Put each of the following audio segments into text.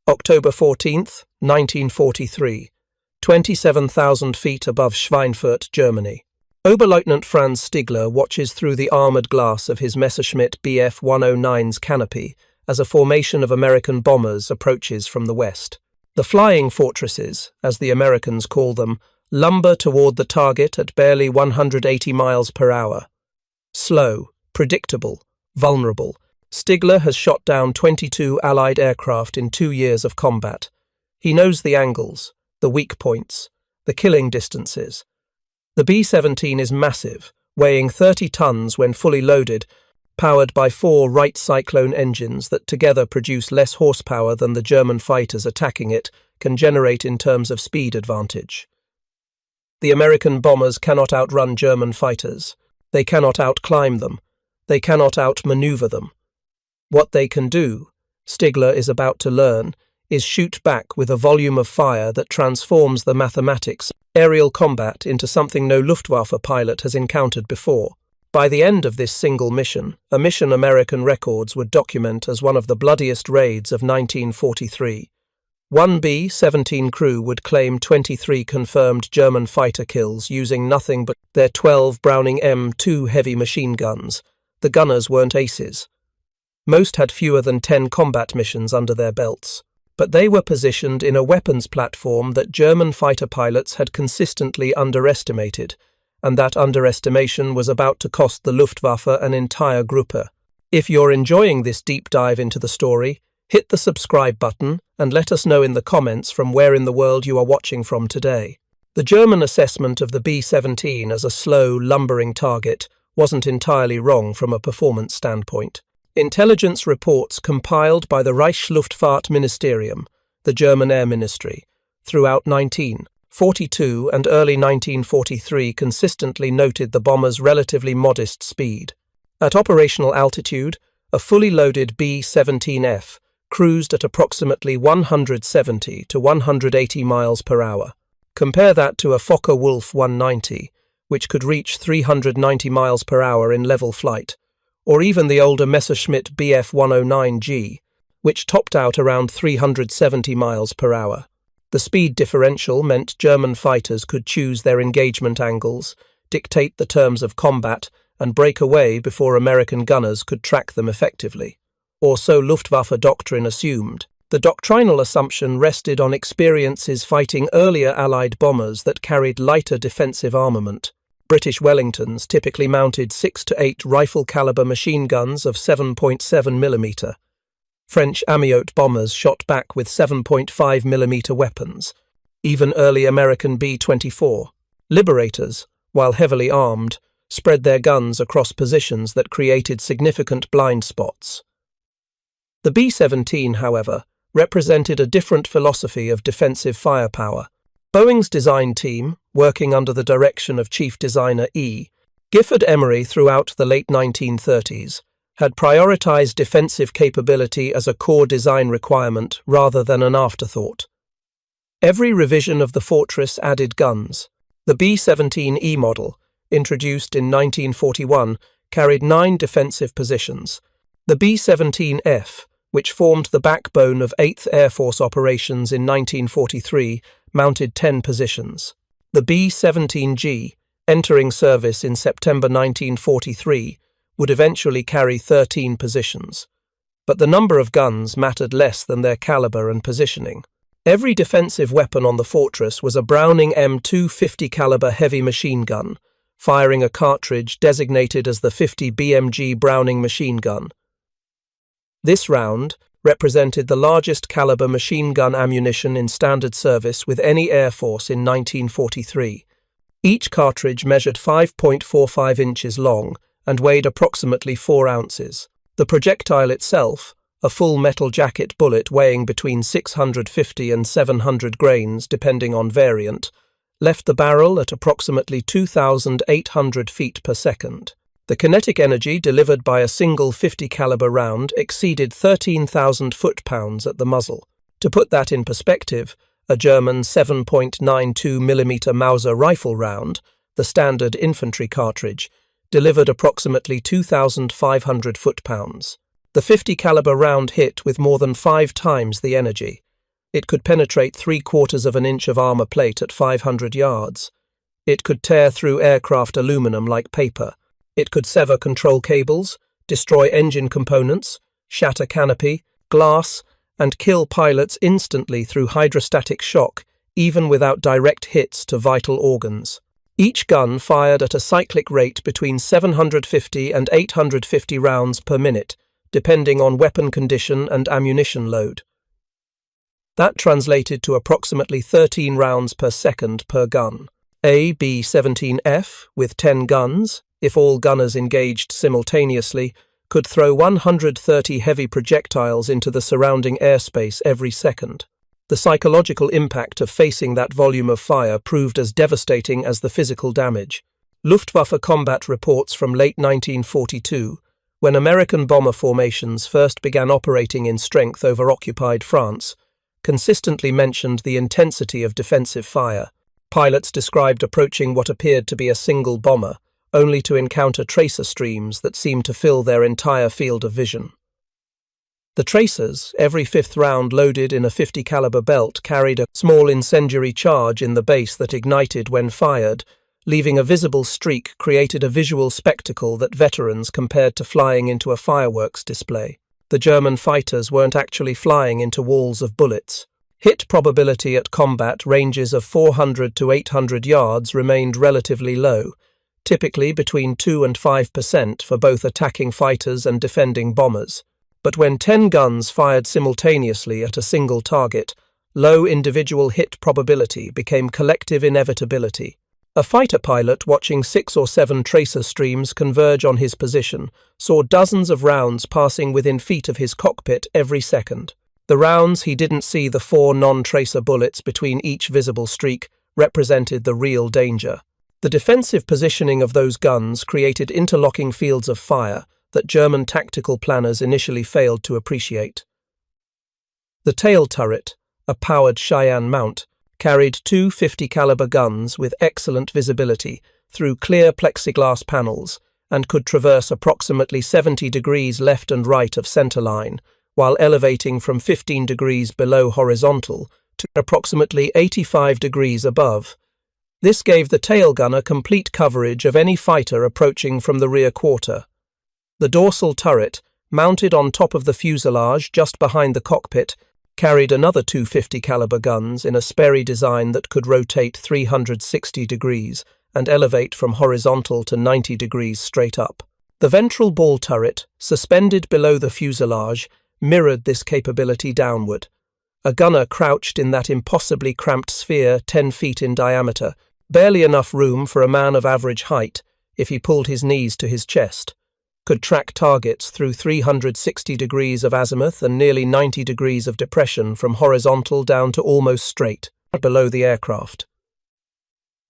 October 14th, 1943, 27,000 feet above Schweinfurt, Germany. Oberleutnant Franz Stigler watches through the armored glass of his Messerschmitt Bf 109's canopy as a formation of American bombers approaches from the west. The flying fortresses, as the Americans call them, lumber toward the target at barely 180 miles per hour. Slow, predictable, vulnerable, Stigler has shot down 22 Allied aircraft in 2 years of combat. He knows the angles, the weak points, the killing distances. The B-17 is massive, weighing 30 tons when fully loaded, powered by 4 Wright Cyclone engines that together produce less horsepower than the German fighters attacking it can generate in terms of speed advantage. The American bombers cannot outrun German fighters. They cannot outclimb them. They cannot outmaneuver them. What they can do, Stigler is about to learn, is shoot back with a volume of fire that transforms the mathematics of aerial combat into something no Luftwaffe pilot has encountered before. By the end of this single mission, a mission American records would document as one of the bloodiest raids of 1943. One B-17 crew would claim 23 confirmed German fighter kills using nothing but their 12 Browning M2 heavy machine guns. The gunners weren't aces. Most had fewer than 10 combat missions under their belts, but they were positioned in a weapons platform that German fighter pilots had consistently underestimated, and that underestimation was about to cost the Luftwaffe an entire Gruppe. If you're enjoying this deep dive into the story, hit the subscribe button and let us know in the comments from where in the world you are watching from today. The German assessment of the B-17 as a slow, lumbering target wasn't entirely wrong from a performance standpoint. Intelligence reports compiled by the Reichsluftfahrtministerium, the German Air Ministry, throughout 1942 and early 1943 consistently noted the bomber's relatively modest speed. At operational altitude, a fully loaded B-17F cruised at approximately 170 to 180 miles per hour. Compare that to a Focke-Wulf 190, which could reach 390 miles per hour in level flight, or even the older Messerschmitt Bf 109G, which topped out around 370 miles per hour. The speed differential meant German fighters could choose their engagement angles, dictate the terms of combat, and break away before American gunners could track them effectively. Or so Luftwaffe doctrine assumed. The doctrinal assumption rested on experiences fighting earlier Allied bombers that carried lighter defensive armament. British Wellingtons typically mounted 6 to 8 rifle-caliber machine guns of 7.7 mm. French Amiot bombers shot back with 7.5 mm weapons. Even early American B-24 Liberators, while heavily armed, spread their guns across positions that created significant blind spots. The B-17, however, represented a different philosophy of defensive firepower. Boeing's design team, working under the direction of chief designer E. Gifford Emery throughout the late 1930s, had prioritized defensive capability as a core design requirement rather than an afterthought. Every revision of the fortress added guns. The B-17E model, introduced in 1941, carried 9 defensive positions. The B-17F, which formed the backbone of 8th Air Force operations in 1943, mounted 10 positions. The B-17G, entering service in September 1943, would eventually carry 13 positions. But the number of guns mattered less than their caliber and positioning. Every defensive weapon on the fortress was a Browning M2 50 caliber heavy machine gun, firing a cartridge designated as the 50 BMG Browning machine gun. This round represented the largest caliber machine gun ammunition in standard service with any Air Force in 1943. Each cartridge measured 5.45 inches long and weighed approximately 4 ounces. The projectile itself, a full metal jacket bullet weighing between 650 and 700 grains depending on variant, left the barrel at approximately 2,800 feet per second. The kinetic energy delivered by a single 50 caliber round exceeded 13,000 foot-pounds at the muzzle. To put that in perspective, a German 7.92 mm Mauser rifle round, the standard infantry cartridge, delivered approximately 2,500 foot-pounds. The 50 caliber round hit with more than 5 times the energy. It could penetrate 3/4 of an inch of armor plate at 500 yards. It could tear through aircraft aluminum like paper. It could sever control cables, destroy engine components, shatter canopy, glass, and kill pilots instantly through hydrostatic shock, even without direct hits to vital organs. Each gun fired at a cyclic rate between 750 and 850 rounds per minute, depending on weapon condition and ammunition load. That translated to approximately 13 rounds per second per gun. A B-17F, with 10 guns, if all gunners engaged simultaneously, could throw 130 heavy projectiles into the surrounding airspace every second. The psychological impact of facing that volume of fire proved as devastating as the physical damage. Luftwaffe combat reports from late 1942, when American bomber formations first began operating in strength over occupied France, consistently mentioned the intensity of defensive fire. Pilots described approaching what appeared to be a single bomber, only to encounter tracer streams that seemed to fill their entire field of vision. The tracers, every fifth round loaded in a .50 caliber belt, carried a small incendiary charge in the base that ignited when fired, leaving a visible streak created a visual spectacle that veterans compared to flying into a fireworks display. The German fighters weren't actually flying into walls of bullets. Hit probability at combat ranges of 400 to 800 yards remained relatively low, typically between 2 and 5% for both attacking fighters and defending bombers. But when 10 guns fired simultaneously at a single target, low individual hit probability became collective inevitability. A fighter pilot watching 6 or 7 tracer streams converge on his position saw dozens of rounds passing within feet of his cockpit every second. The rounds he didn't see the 4 non-tracer bullets between each visible streak represented the real danger. The defensive positioning of those guns created interlocking fields of fire that German tactical planners initially failed to appreciate. The tail turret, a powered Cheyenne mount, carried 2 .50 caliber guns with excellent visibility through clear plexiglass panels and could traverse approximately 70 degrees left and right of centerline, while elevating from 15 degrees below horizontal to approximately 85 degrees above. This gave the tail gunner complete coverage of any fighter approaching from the rear quarter. The dorsal turret, mounted on top of the fuselage just behind the cockpit, carried another 2 .50 caliber guns in a Sperry design that could rotate 360 degrees and elevate from horizontal to 90 degrees straight up. The ventral ball turret, suspended below the fuselage, mirrored this capability downward. A gunner crouched in that impossibly cramped sphere 10 feet in diameter, barely enough room for a man of average height if he pulled his knees to his chest, could track targets through 360 degrees of azimuth and nearly 90 degrees of depression from horizontal down to almost straight, below the aircraft.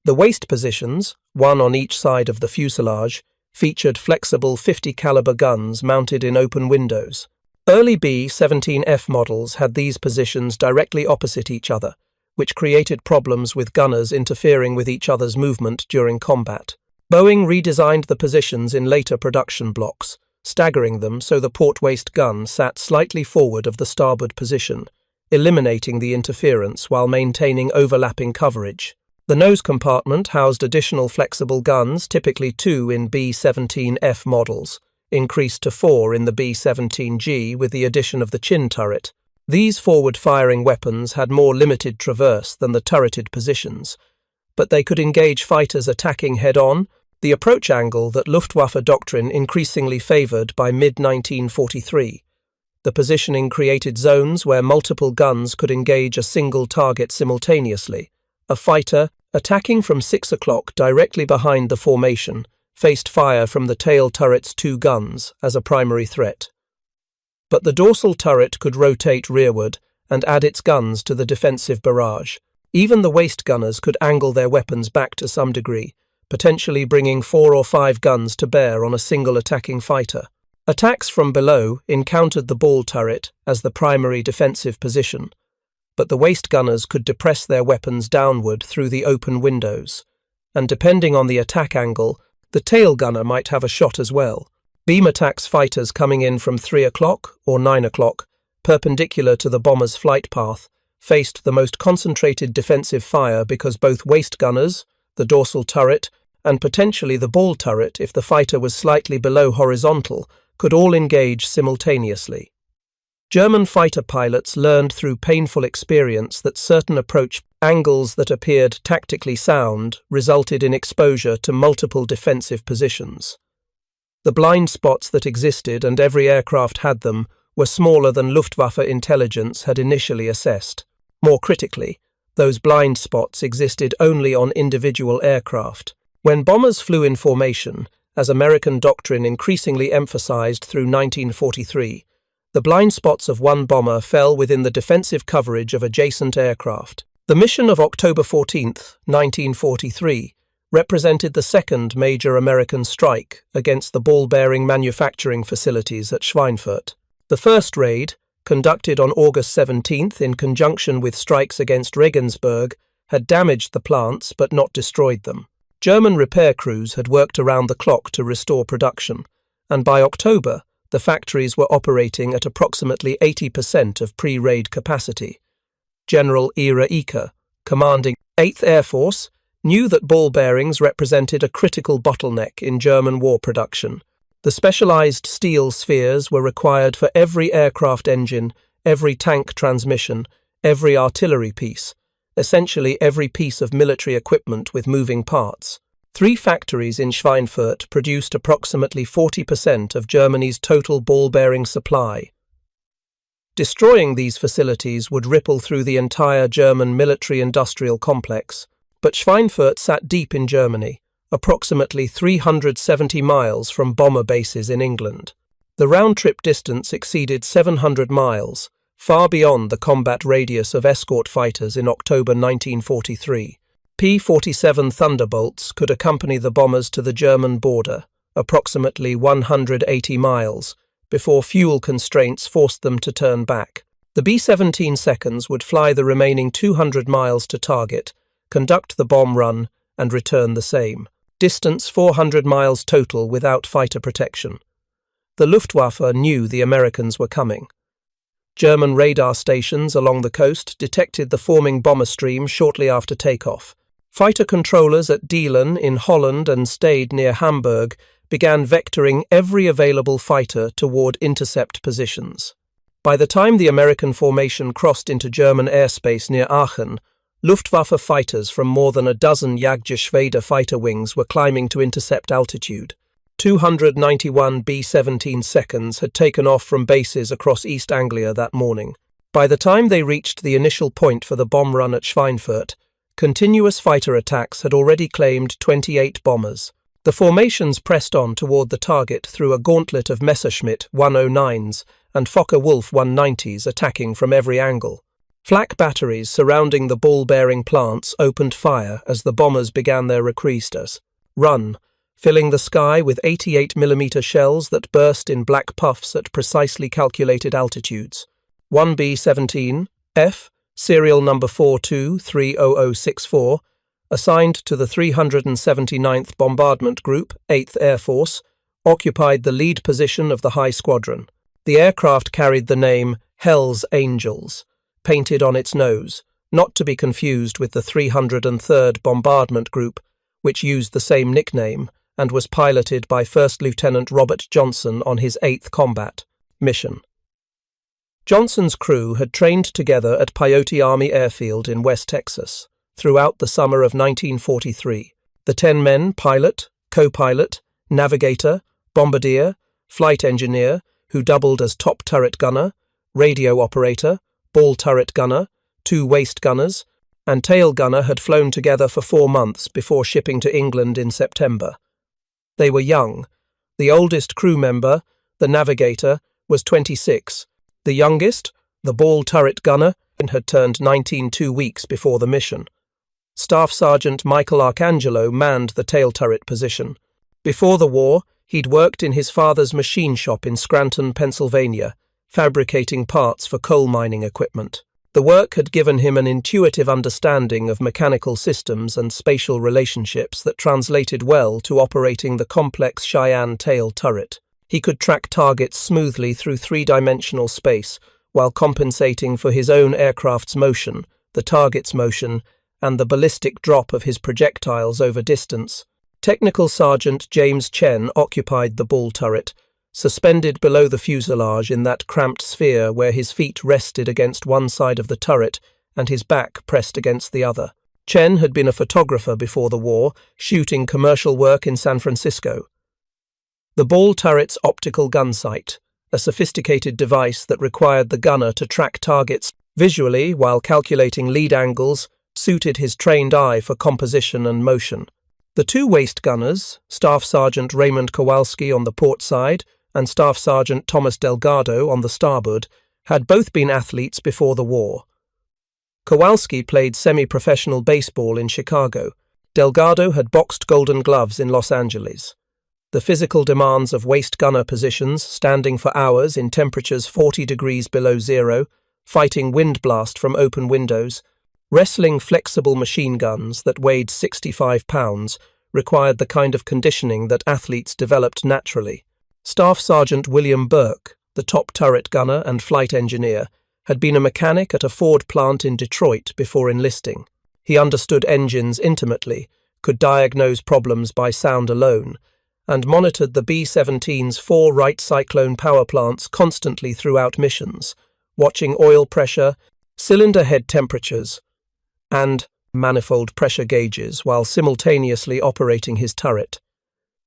The waist positions, one on each side of the fuselage, featured flexible .50 caliber guns mounted in open windows. Early B-17F models had these positions directly opposite each other, which created problems with gunners interfering with each other's movement during combat. Boeing redesigned the positions in later production blocks, staggering them so the port-waist gun sat slightly forward of the starboard position, eliminating the interference while maintaining overlapping coverage. The nose compartment housed additional flexible guns, typically 2 in B-17F models, increased to 4 in the B-17G with the addition of the chin turret. These forward-firing weapons had more limited traverse than the turreted positions, but they could engage fighters attacking head-on, the approach angle that Luftwaffe doctrine increasingly favored by mid-1943. The positioning created zones where multiple guns could engage a single target simultaneously. A fighter, attacking from 6 o'clock directly behind the formation, faced fire from the tail turret's 2 guns as a primary threat. But the dorsal turret could rotate rearward and add its guns to the defensive barrage. Even the waist gunners could angle their weapons back to some degree, potentially bringing 4 or 5 guns to bear on a single attacking fighter. Attacks from below encountered the ball turret as the primary defensive position, but the waist gunners could depress their weapons downward through the open windows, and depending on the attack angle, the tail gunner might have a shot as well. Beam attacks fighters coming in from 3 o'clock or 9 o'clock, perpendicular to the bomber's flight path, faced the most concentrated defensive fire because both waist gunners, the dorsal turret, and potentially the ball turret if the fighter was slightly below horizontal, could all engage simultaneously. German fighter pilots learned through painful experience that certain approach angles that appeared tactically sound resulted in exposure to multiple defensive positions. The blind spots that existed, and every aircraft had them, were smaller than Luftwaffe intelligence had initially assessed. More critically, those blind spots existed only on individual aircraft. When bombers flew in formation, as American doctrine increasingly emphasized through 1943, the blind spots of one bomber fell within the defensive coverage of adjacent aircraft. The mission of October 14, 1943, represented the second major American strike against the ball-bearing manufacturing facilities at Schweinfurt. The first raid, conducted on August 17 in conjunction with strikes against Regensburg, had damaged the plants but not destroyed them. German repair crews had worked around the clock to restore production, and by October, the factories were operating at approximately 80% of pre-raid capacity. General Ira Eker, commanding 8th Air Force, knew that ball bearings represented a critical bottleneck in German war production. The specialized steel spheres were required for every aircraft engine, every tank transmission, every artillery piece, essentially every piece of military equipment with moving parts. 3 factories in Schweinfurt produced approximately 40% of Germany's total ball-bearing supply. Destroying these facilities would ripple through the entire German military-industrial complex, but Schweinfurt sat deep in Germany, approximately 370 miles from bomber bases in England. The round-trip distance exceeded 700 miles, far beyond the combat radius of escort fighters in October 1943. P-47 Thunderbolts could accompany the bombers to the German border, approximately 180 miles, before fuel constraints forced them to turn back. The B-17 seconds would fly the remaining 200 miles to target, conduct the bomb run, and return the same. Distance 400 miles total without fighter protection. The Luftwaffe knew the Americans were coming. German radar stations along the coast detected the forming bomber stream shortly after takeoff. Fighter controllers at Dielen in Holland and Stade near Hamburg began vectoring every available fighter toward intercept positions. By the time the American formation crossed into German airspace near Aachen, Luftwaffe fighters from more than a dozen Jagdgeschwader fighter wings were climbing to intercept altitude. 291 B-17 seconds had taken off from bases across East Anglia that morning. By the time they reached the initial point for the bomb run at Schweinfurt, continuous fighter attacks had already claimed 28 bombers. The formations pressed on toward the target through a gauntlet of Messerschmitt 109s and Focke-Wulf 190s attacking from every angle. Flak batteries surrounding the ball-bearing plants opened fire as the bombers began their reconquistas. Run, filling the sky with 88mm shells that burst in black puffs at precisely calculated altitudes. 1 B-17, F, serial number 42-30064, assigned to the 379th Bombardment Group, 8th Air Force, occupied the lead position of the High Squadron. The aircraft carried the name Hell's Angels, painted on its nose, not to be confused with the 303rd Bombardment Group, which used the same nickname and was piloted by First Lieutenant Robert Johnson on his 8th combat mission. Johnson's crew had trained together at Peyote Army Airfield in West Texas throughout the summer of 1943. The 10 men, pilot, co-pilot, navigator, bombardier, flight engineer, who doubled as top turret gunner, radio operator, ball turret gunner, 2 waist gunners, and tail gunner had flown together for 4 months before shipping to England in September. They were young. The oldest crew member, the navigator, was 26. The youngest, the ball turret gunner, had turned 19 2 weeks before the mission. Staff Sergeant Michael Arcangelo manned the tail turret position. Before the war, he'd worked in his father's machine shop in Scranton, Pennsylvania, fabricating parts for coal mining equipment. The work had given him an intuitive understanding of mechanical systems and spatial relationships that translated well to operating the complex Cheyenne tail turret. He could track targets smoothly through 3-dimensional space, while compensating for his own aircraft's motion, the target's motion, and the ballistic drop of his projectiles over distance. Technical Sergeant James Chen occupied the ball turret, suspended below the fuselage in that cramped sphere where his feet rested against one side of the turret and his back pressed against the other. Chen had been a photographer before the war, shooting commercial work in San Francisco. The ball turret's optical gun sight, a sophisticated device that required the gunner to track targets visually while calculating lead angles, suited his trained eye for composition and motion. The two waist gunners, Staff Sergeant Raymond Kowalski on the port side and Staff Sergeant Thomas Delgado on the starboard, had both been athletes before the war. Kowalski played semi-professional baseball in Chicago. Delgado had boxed Golden Gloves in Los Angeles. The physical demands of waist gunner positions, standing for hours in temperatures 40 degrees below zero, fighting wind blast from open windows, wrestling flexible machine guns that weighed 65 pounds, required the kind of conditioning that athletes developed naturally. Staff Sergeant William Burke, the top turret gunner and flight engineer, had been a mechanic at a Ford plant in Detroit before enlisting. He understood engines intimately, could diagnose problems by sound alone, and monitored the B-17's 4 Wright Cyclone power plants constantly throughout missions, watching oil pressure, cylinder head temperatures, and manifold pressure gauges while simultaneously operating his turret.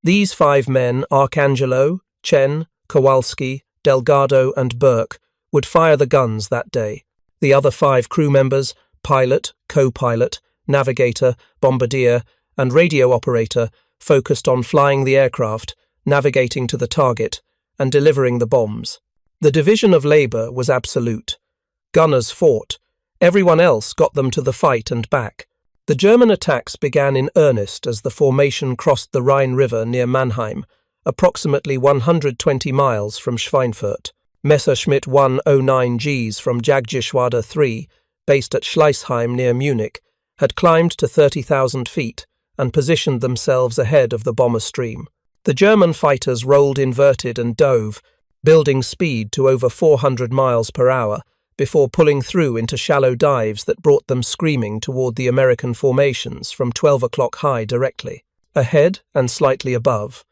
These 5 men, Arcangelo, Chen, Kowalski, Delgado, and Burke, would fire the guns that day. The other 5 crew members, pilot, co-pilot, navigator, bombardier, and radio operator, focused on flying the aircraft, navigating to the target, and delivering the bombs. The division of labor was absolute. Gunners fought. Everyone else got them to the fight and back. The German attacks began in earnest as the formation crossed the Rhine River near Mannheim, approximately 120 miles from Schweinfurt. Messerschmitt 109Gs from Jagdgeschwader 3, based at Schleißheim near Munich, had climbed to 30,000 feet and positioned themselves ahead of the bomber stream. The German fighters rolled inverted and dove, building speed to over 400 miles per hour, before pulling through into shallow dives that brought them screaming toward the American formations from 12 o'clock high directly, ahead and slightly above.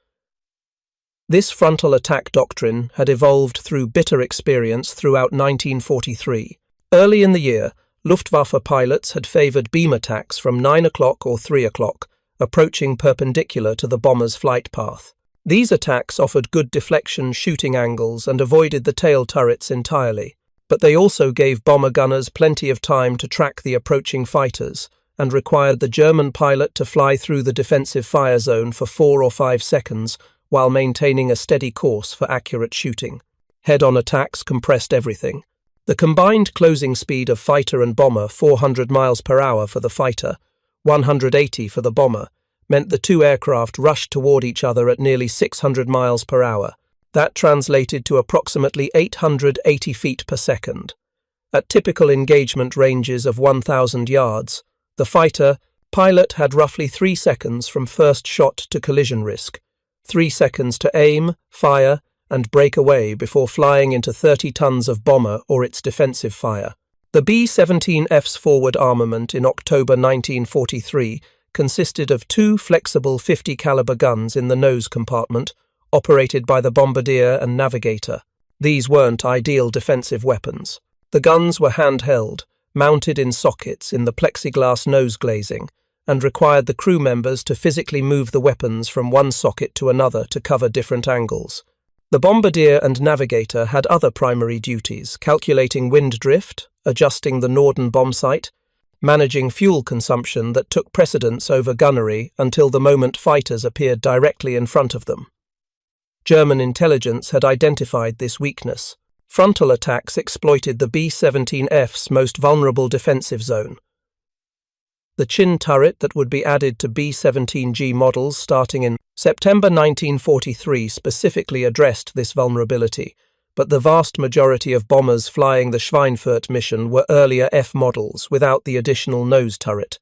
This frontal attack doctrine had evolved through bitter experience throughout 1943. Early in the year, Luftwaffe pilots had favored beam attacks from 9 o'clock or 3 o'clock, approaching perpendicular to the bomber's flight path. These attacks offered good deflection shooting angles and avoided the tail turrets entirely, but they also gave bomber gunners plenty of time to track the approaching fighters and required the German pilot to fly through the defensive fire zone for 4 or 5 seconds while maintaining a steady course for accurate shooting. Head-on attacks compressed everything. The combined closing speed of fighter and bomber, 400 miles per hour for the fighter, 180 for the bomber, meant the two aircraft rushed toward each other at nearly 600 miles per hour. That translated to approximately 880 feet per second. At typical engagement ranges of 1,000 yards, the fighter pilot had roughly 3 seconds from first shot to collision risk, 3 seconds to aim, fire, and break away before flying into 30 tons of bomber or its defensive fire. The B-17F's forward armament in October 1943 consisted of 2 flexible 50 caliber guns in the nose compartment, operated by the bombardier and navigator. These weren't ideal defensive weapons. The guns were handheld, mounted in sockets in the plexiglass nose glazing, and required the crew members to physically move the weapons from one socket to another to cover different angles. The bombardier and navigator had other primary duties, calculating wind drift, adjusting the Norden bombsight, managing fuel consumption that took precedence over gunnery until the moment fighters appeared directly in front of them. German intelligence had identified this weakness. Frontal attacks exploited the B-17F's most vulnerable defensive zone. The chin turret that would be added to B-17G models starting in September 1943 specifically addressed this vulnerability, but the vast majority of bombers flying the Schweinfurt mission were earlier F models without the additional nose turret.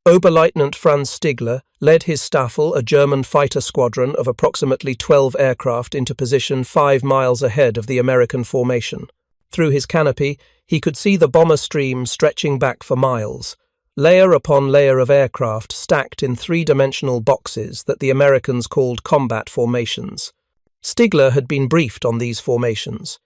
Oberleutnant Franz Stigler led his Staffel, a German fighter squadron of approximately 12 aircraft, into position 5 miles ahead of the American formation. Through his canopy, he could see the bomber stream stretching back for miles, layer upon layer of aircraft stacked in three-dimensional boxes that the Americans called combat formations. Stigler had been briefed on these formations.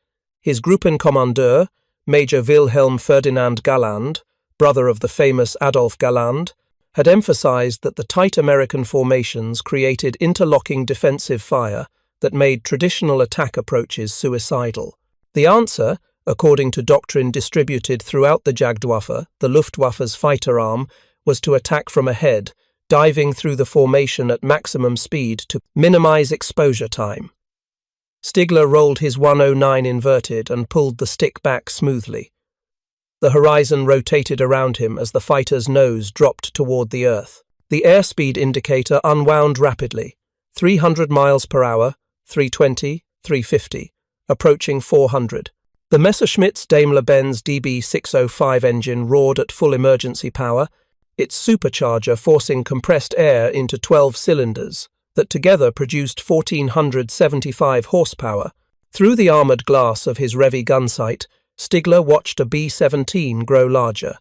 His Gruppenkommandeur, Major Wilhelm Ferdinand Galland, brother of the famous Adolf Galland, had emphasized that the tight American formations created interlocking defensive fire that made traditional attack approaches suicidal. The answer, according to doctrine distributed throughout the Jagdwaffe, the Luftwaffe's fighter arm, was to attack from ahead, diving through the formation at maximum speed to minimize exposure time. Stigler rolled his 109 inverted and pulled the stick back smoothly. The horizon rotated around him as the fighter's nose dropped toward the earth. The airspeed indicator unwound rapidly, 300 miles per hour, 320, 350, approaching 400. The Messerschmitt's Daimler-Benz DB605 engine roared at full emergency power, its supercharger forcing compressed air into 12 cylinders that together produced 1,475 horsepower. Through the armoured glass of his Revi gun sight, Stigler watched a B-17 grow larger.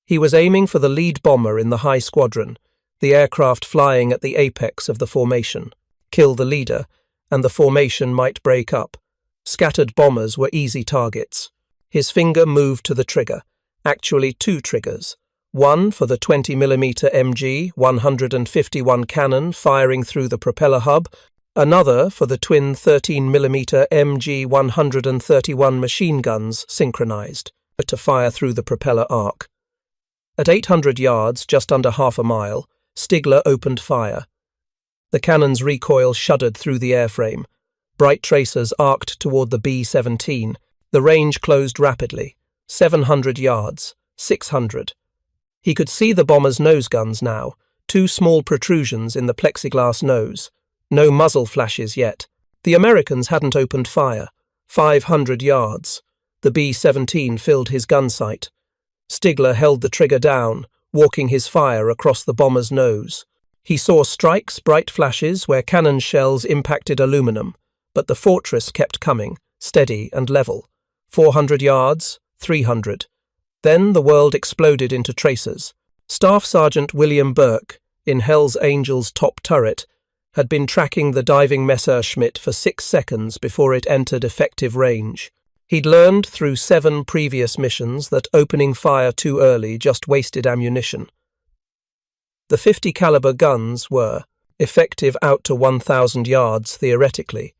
He was aiming for the lead bomber in the high squadron, the aircraft flying at the apex of the formation. Kill the leader, and the formation might break up. Scattered bombers were easy targets. His finger moved to the trigger, actually two triggers. One for the 20mm MG 151 cannon firing through the propeller hub, another for the twin 13mm MG 131 machine guns synchronized to fire through the propeller arc. At 800 yards, just under half a mile, Stigler opened fire. The cannon's recoil shuddered through the airframe. Bright tracers arced toward the B-17. The range closed rapidly. 700 yards, 600. He could see the bomber's nose guns now, two small protrusions in the plexiglass nose. No muzzle flashes yet. The Americans hadn't opened fire. 500 yards. The B-17 filled his gun sight. Stigler held the trigger down, walking his fire across the bomber's nose. He saw strikes, bright flashes where cannon shells impacted aluminum, but the fortress kept coming, steady and level. 400 yards, 300. Then the world exploded into tracers. Staff Sergeant William Burke, in Hell's Angel's top turret, had been tracking the diving Messerschmitt for 6 seconds before it entered effective range. He'd learned through 7 previous missions that opening fire too early just wasted ammunition. The 50 caliber guns were effective out to 1,000 yards theoretically,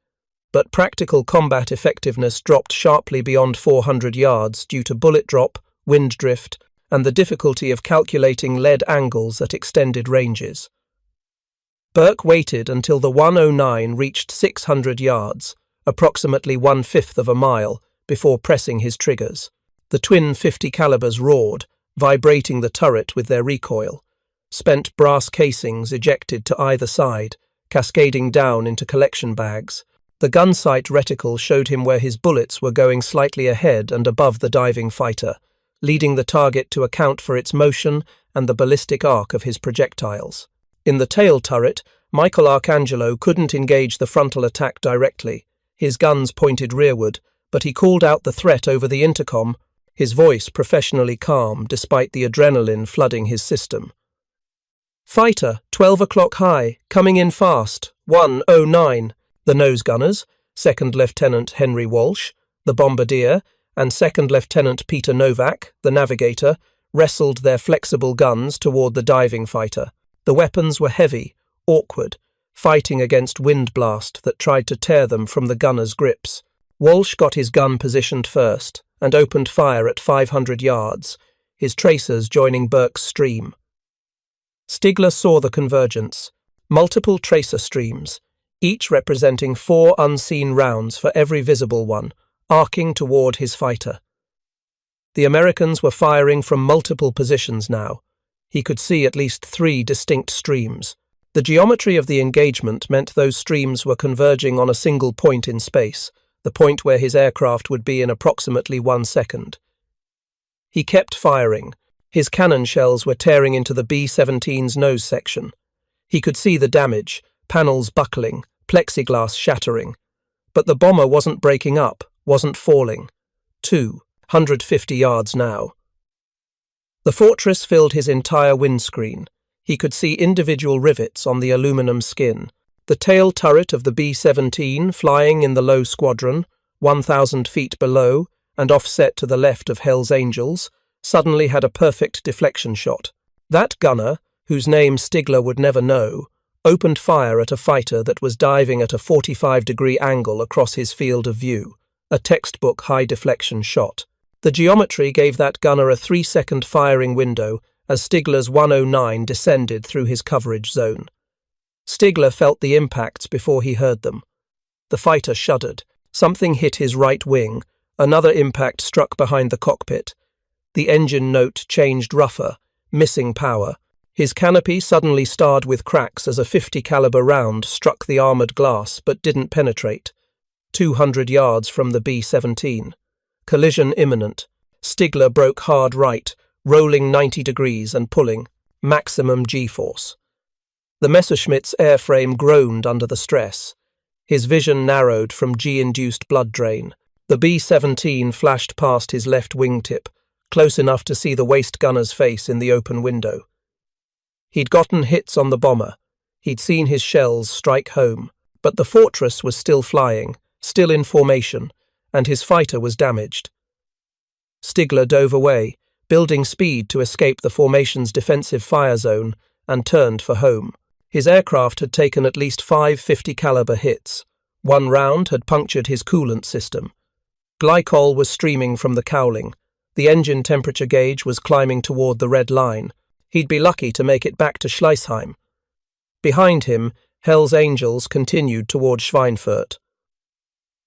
but practical combat effectiveness dropped sharply beyond 400 yards due to bullet drop, wind drift, and the difficulty of calculating lead angles at extended ranges. Burke waited until the 109 reached 600 yards, approximately 1/5 of a mile, before pressing his triggers. The twin 50 calibers roared, vibrating the turret with their recoil. Spent brass casings ejected to either side, cascading down into collection bags. The gun sight reticle showed him where his bullets were going slightly ahead and above the diving fighter, leading the target to account for its motion and the ballistic arc of his projectiles. In the tail turret, Michael Arcangelo couldn't engage the frontal attack directly. His guns pointed rearward, but he called out the threat over the intercom, his voice professionally calm despite the adrenaline flooding his system. Fighter, 12 o'clock high, coming in fast, 109. The nose gunners, Second Lieutenant Henry Walsh, the bombardier, and Second Lieutenant Peter Novak, the navigator, wrestled their flexible guns toward the diving fighter. The weapons were heavy, awkward, fighting against wind blast that tried to tear them from the gunner's grips. Walsh got his gun positioned first and opened fire at 500 yards, his tracers joining Burke's stream. Stigler saw the convergence, multiple tracer streams, each representing 4 unseen rounds for every visible one, arcing toward his fighter. The Americans were firing from multiple positions now. He could see at least 3 distinct streams. The geometry of the engagement meant those streams were converging on a single point in space, the point where his aircraft would be in approximately 1 second. He kept firing. His cannon shells were tearing into the B-17's nose section. He could see the damage, panels buckling, plexiglass shattering. But the bomber wasn't breaking up, wasn't falling. 250 yards now. The fortress filled his entire windscreen. He could see individual rivets on the aluminum skin. The tail turret of the B-17, flying in the low squadron, 1,000 feet below and offset to the left of Hell's Angels, suddenly had a perfect deflection shot. That gunner, whose name Stigler would never know, opened fire at a fighter that was diving at a 45-degree angle across his field of view, a textbook high-deflection shot. The geometry gave that gunner a 3-second firing window as Stigler's 109 descended through his coverage zone. Stigler felt the impacts before he heard them. The fighter shuddered. Something hit his right wing. Another impact struck behind the cockpit. The engine note changed rougher, missing power. His canopy suddenly starred with cracks as a .50 caliber round struck the armored glass but didn't penetrate. 200 yards from the B-17. Collision imminent. Stigler broke hard right, rolling 90 degrees and pulling. Maximum G-force. The Messerschmitt's airframe groaned under the stress. His vision narrowed from G-induced blood drain. The B-17 flashed past his left wingtip, close enough to see the waist gunner's face in the open window. He'd gotten hits on the bomber. He'd seen his shells strike home. But the fortress was still flying, still in formation, and his fighter was damaged. Stigler dove away, building speed to escape the formation's defensive fire zone, and turned for home. His aircraft had taken at least 5 .50 caliber hits. One round had punctured his coolant system. Glycol was streaming from the cowling. The engine temperature gauge was climbing toward the red line. He'd be lucky to make it back to Schleißheim. Behind him, Hell's Angels continued toward Schweinfurt.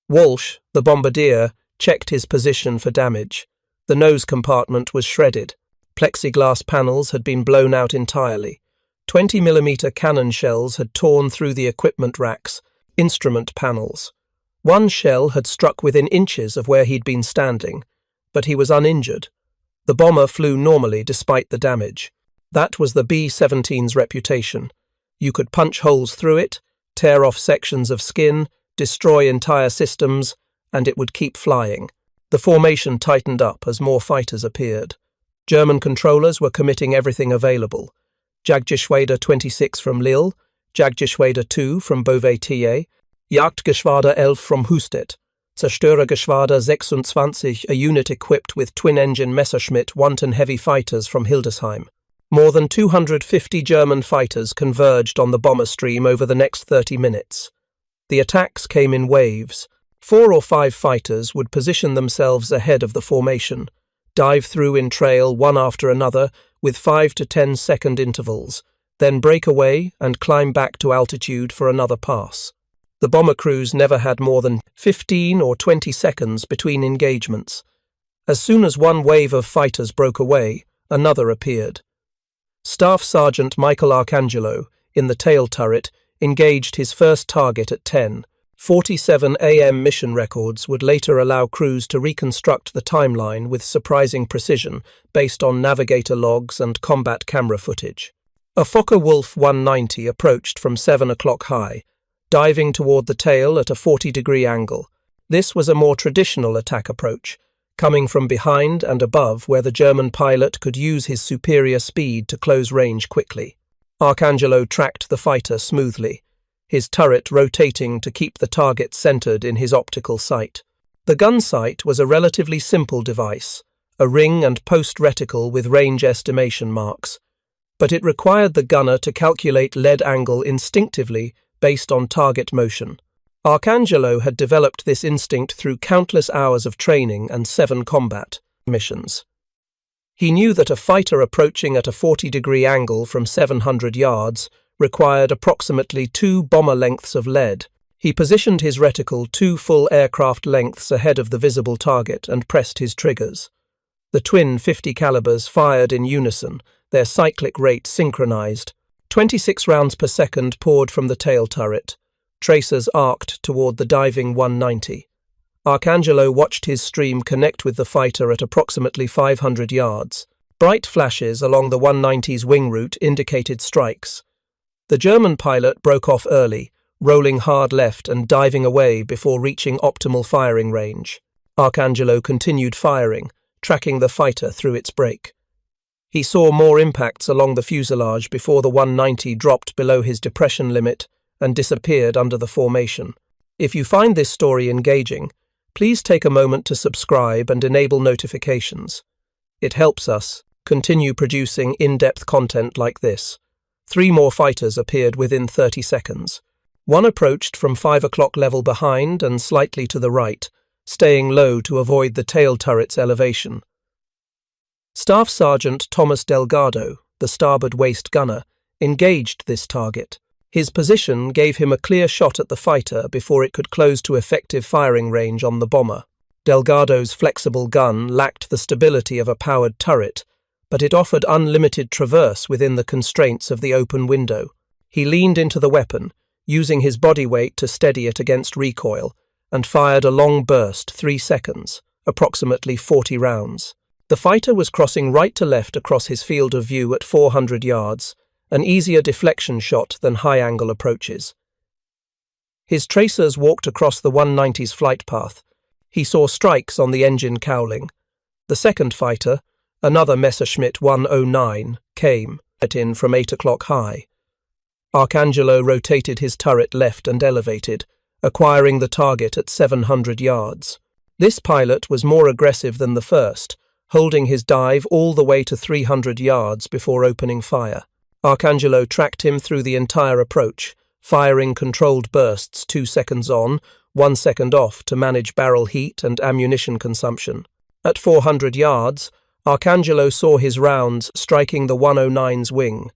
Walsh, the bombardier, checked his position for damage. The nose compartment was shredded. Plexiglass panels had been blown out entirely. 20mm cannon shells had torn through the equipment racks, instrument panels. One shell had struck within inches of where he'd been standing, but he was uninjured. The bomber flew normally despite the damage. That was the B-17's reputation. You could punch holes through it, tear off sections of skin, destroy entire systems, and it would keep flying. The formation tightened up as more fighters appeared. German controllers were committing everything available. Jagdgeschwader 26 from Lille, Jagdgeschwader 2 from Beauvais-Thiers, Jagdgeschwader 11 from Höchstadt, Zerstörergeschwader 26, a unit equipped with twin-engine Messerschmitt 1-ton heavy fighters from Hildesheim. More than 250 German fighters converged on the bomber stream over the next 30 minutes. The attacks came in waves. 4 or 5 fighters would position themselves ahead of the formation, dive through in trail one after another with 5 to 10 second intervals, then break away and climb back to altitude for another pass. The bomber crews never had more than 15 or 20 seconds between engagements. As soon as one wave of fighters broke away, another appeared. Staff Sergeant Michael Arcangelo, in the tail turret, engaged his first target at 10:47 a.m. Mission records would later allow crews to reconstruct the timeline with surprising precision based on navigator logs and combat camera footage. A Focke-Wulf 190 approached from 7 o'clock high, diving toward the tail at a 40-degree angle. This was a more traditional attack approach, coming from behind and above where the German pilot could use his superior speed to close range quickly. Arcangelo tracked the fighter smoothly, his turret rotating to keep the target centered in his optical sight. The gun sight was a relatively simple device, a ring and post reticle with range estimation marks, but it required the gunner to calculate lead angle instinctively based on target motion. Arcangelo had developed this instinct through countless hours of training and 7 combat missions. He knew that a fighter approaching at a 40-degree angle from 700 yards required approximately 2 bomber lengths of lead. He positioned his reticle 2 full aircraft lengths ahead of the visible target and pressed his triggers. The twin .50 calibers fired in unison, their cyclic rate synchronized. 26 rounds per second poured from the tail turret. Tracers arced toward the diving 190. Arcangelo watched his stream connect with the fighter at approximately 500 yards. Bright flashes along the 190's wing route indicated strikes. The German pilot broke off early, rolling hard left and diving away before reaching optimal firing range. Arcangelo continued firing, tracking the fighter through its break. He saw more impacts along the fuselage before the 190 dropped below his depression limit and disappeared under the formation. If you find this story engaging, please take a moment to subscribe and enable notifications. It helps us continue producing in-depth content like this. 3 more fighters appeared within 30 seconds. One approached from 5 o'clock level behind and slightly to the right, staying low to avoid the tail turret's elevation. Staff Sergeant Thomas Delgado, the starboard waist gunner, engaged this target. His position gave him a clear shot at the fighter before it could close to effective firing range on the bomber. Delgado's flexible gun lacked the stability of a powered turret, but it offered unlimited traverse within the constraints of the open window. He leaned into the weapon, using his body weight to steady it against recoil, and fired a long burst, 3 seconds, approximately 40 rounds. The fighter was crossing right to left across his field of view at 400 yards, an easier deflection shot than high-angle approaches. His tracers walked across the 190's flight path. He saw strikes on the engine cowling. The second fighter, another Messerschmitt 109, came in from 8 o'clock high. Arcangelo rotated his turret left and elevated, acquiring the target at 700 yards. This pilot was more aggressive than the first, holding his dive all the way to 300 yards before opening fire. Arcangelo tracked him through the entire approach, firing controlled bursts 2 seconds on, 1 second off to manage barrel heat and ammunition consumption. At 400 yards, Arcangelo saw his rounds striking the 109's wing.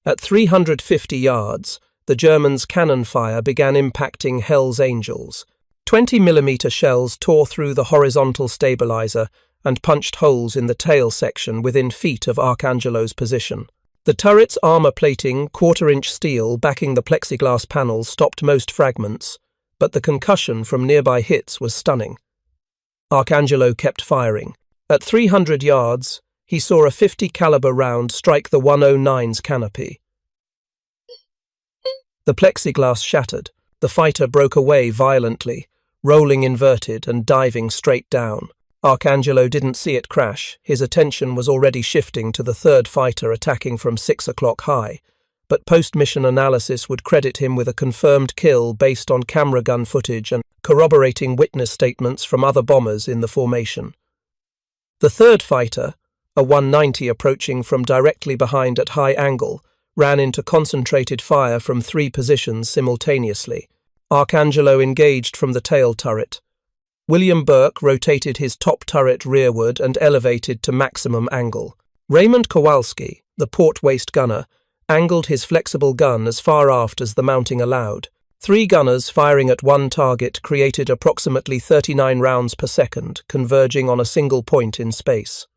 At 350 yards, the Germans' cannon fire began impacting Hell's Angels. 20mm shells tore through the horizontal stabilizer and punched holes in the tail section within feet of Arcangelo's position. The turret's armor plating, 1/4-inch steel backing the plexiglass panels, stopped most fragments, but the concussion from nearby hits was stunning. Arcangelo kept firing. At 300 yards, he saw a 50 caliber round strike the 109's canopy. The plexiglass shattered. The fighter broke away violently, rolling inverted and diving straight down. Arcangelo didn't see it crash. His attention was already shifting to the third fighter attacking from 6 o'clock high, but post-mission analysis would credit him with a confirmed kill based on camera gun footage and corroborating witness statements from other bombers in the formation. The third fighter, a 190 approaching from directly behind at high angle, ran into concentrated fire from 3 positions simultaneously. Arcangelo engaged from the tail turret. William Burke rotated his top turret rearward and elevated to maximum angle. Raymond Kowalski, the port waist gunner, angled his flexible gun as far aft as the mounting allowed. 3 gunners firing at one target created approximately 39 rounds per second, converging on a single point in space.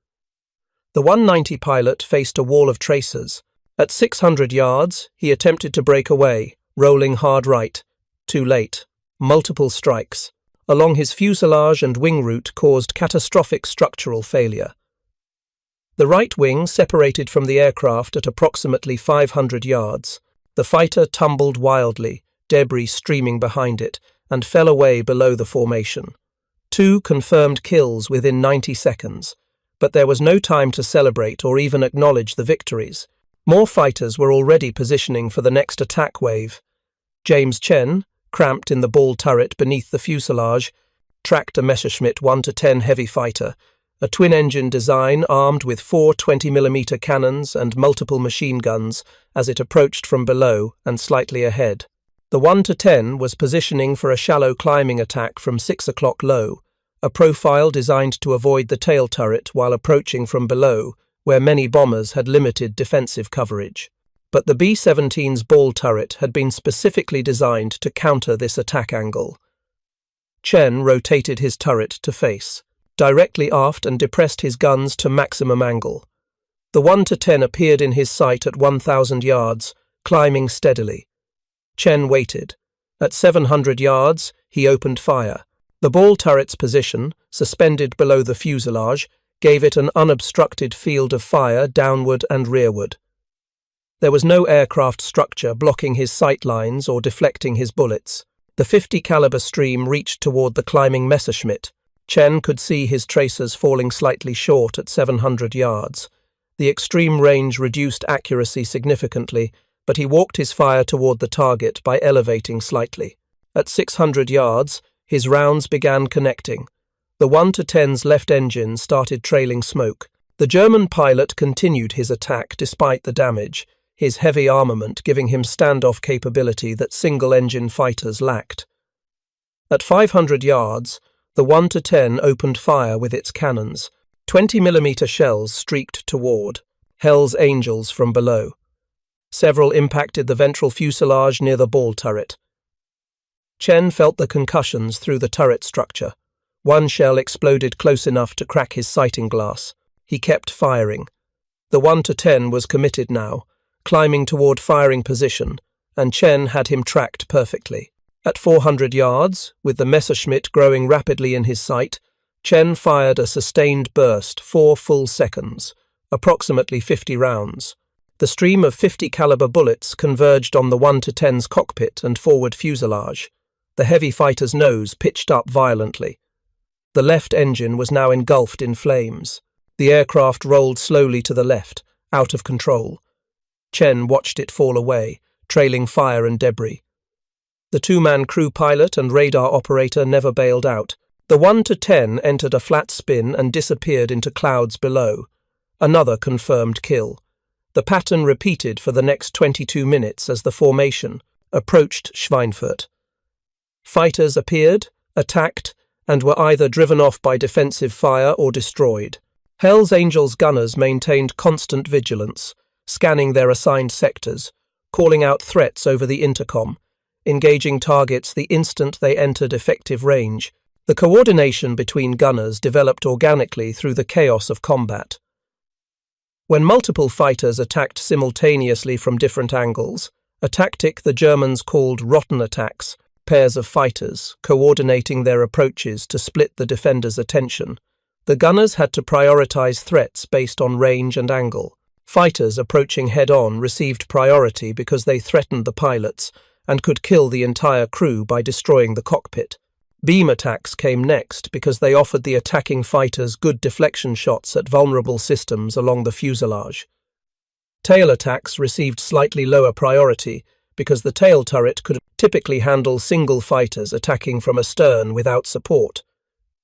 The 190 pilot faced a wall of tracers. At 600 yards, he attempted to break away, rolling hard right. Too late. Multiple strikes along his fuselage and wing route caused catastrophic structural failure. The right wing separated from the aircraft at approximately 500 yards. The fighter tumbled wildly, debris streaming behind it, and fell away below the formation. 2 confirmed kills within 90 seconds, but there was no time to celebrate or even acknowledge the victories. More fighters were already positioning for the next attack wave. James Chen, cramped in the ball turret beneath the fuselage, tracked a Messerschmitt 1-10 heavy fighter, a twin-engine design armed with 4 20mm cannons and multiple machine guns as it approached from below and slightly ahead. The 1-10 was positioning for a shallow climbing attack from 6 o'clock low, a profile designed to avoid the tail turret while approaching from below, where many bombers had limited defensive coverage. But the B-17's ball turret had been specifically designed to counter this attack angle. Chen rotated his turret to face, directly aft, and depressed his guns to maximum angle. The 1-10 appeared in his sight at 1,000 yards, climbing steadily. Chen waited. At 700 yards, he opened fire. The ball turret's position, suspended below the fuselage, gave it an unobstructed field of fire downward and rearward. There was no aircraft structure blocking his sight lines or deflecting his bullets. The 50 caliber stream reached toward the climbing Messerschmitt, Chen could see his tracers falling slightly short at 700 yards. The extreme range reduced accuracy significantly, but he walked his fire toward the target by elevating slightly. At 600 yards, his rounds began connecting. The 1-10's left engine started trailing smoke. The German pilot continued his attack despite the damage, his heavy armament giving him standoff capability that single-engine fighters lacked. At 500 yards, the 1-10 opened fire with its cannons. 20mm shells streaked toward Hell's Angels from below. Several impacted the ventral fuselage near the ball turret. Chen felt the concussions through the turret structure. One shell exploded close enough to crack his sighting glass. He kept firing. The 1-10 was committed now, climbing toward firing position, and Chen had him tracked perfectly. At 400 yards, with the Messerschmitt growing rapidly in his sight, Chen fired a sustained burst, 4 full seconds, approximately 50 rounds. The stream of 50 caliber bullets converged on the 1-10's cockpit and forward fuselage. The heavy fighter's nose pitched up violently. The left engine was now engulfed in flames. The aircraft rolled slowly to the left, out of control. Chen watched it fall away, trailing fire and debris. The 2-man crew pilot and radar operator never bailed out. The 1-10 entered a flat spin and disappeared into clouds below. Another confirmed kill. The pattern repeated for the next 22 minutes as the formation approached Schweinfurt. Fighters appeared, attacked, and were either driven off by defensive fire or destroyed. Hell's Angels gunners maintained constant vigilance, scanning their assigned sectors, calling out threats over the intercom, engaging targets the instant they entered effective range. The coordination between gunners developed organically through the chaos of combat. When multiple fighters attacked simultaneously from different angles, a tactic the Germans called rotten attacks, pairs of fighters coordinating their approaches to split the defender's attention, the gunners had to prioritize threats based on range and angle. Fighters approaching head-on received priority because they threatened the pilots and could kill the entire crew by destroying the cockpit. Beam attacks came next because they offered the attacking fighters good deflection shots at vulnerable systems along the fuselage. Tail attacks received slightly lower priority because the tail turret could typically handle single fighters attacking from astern without support.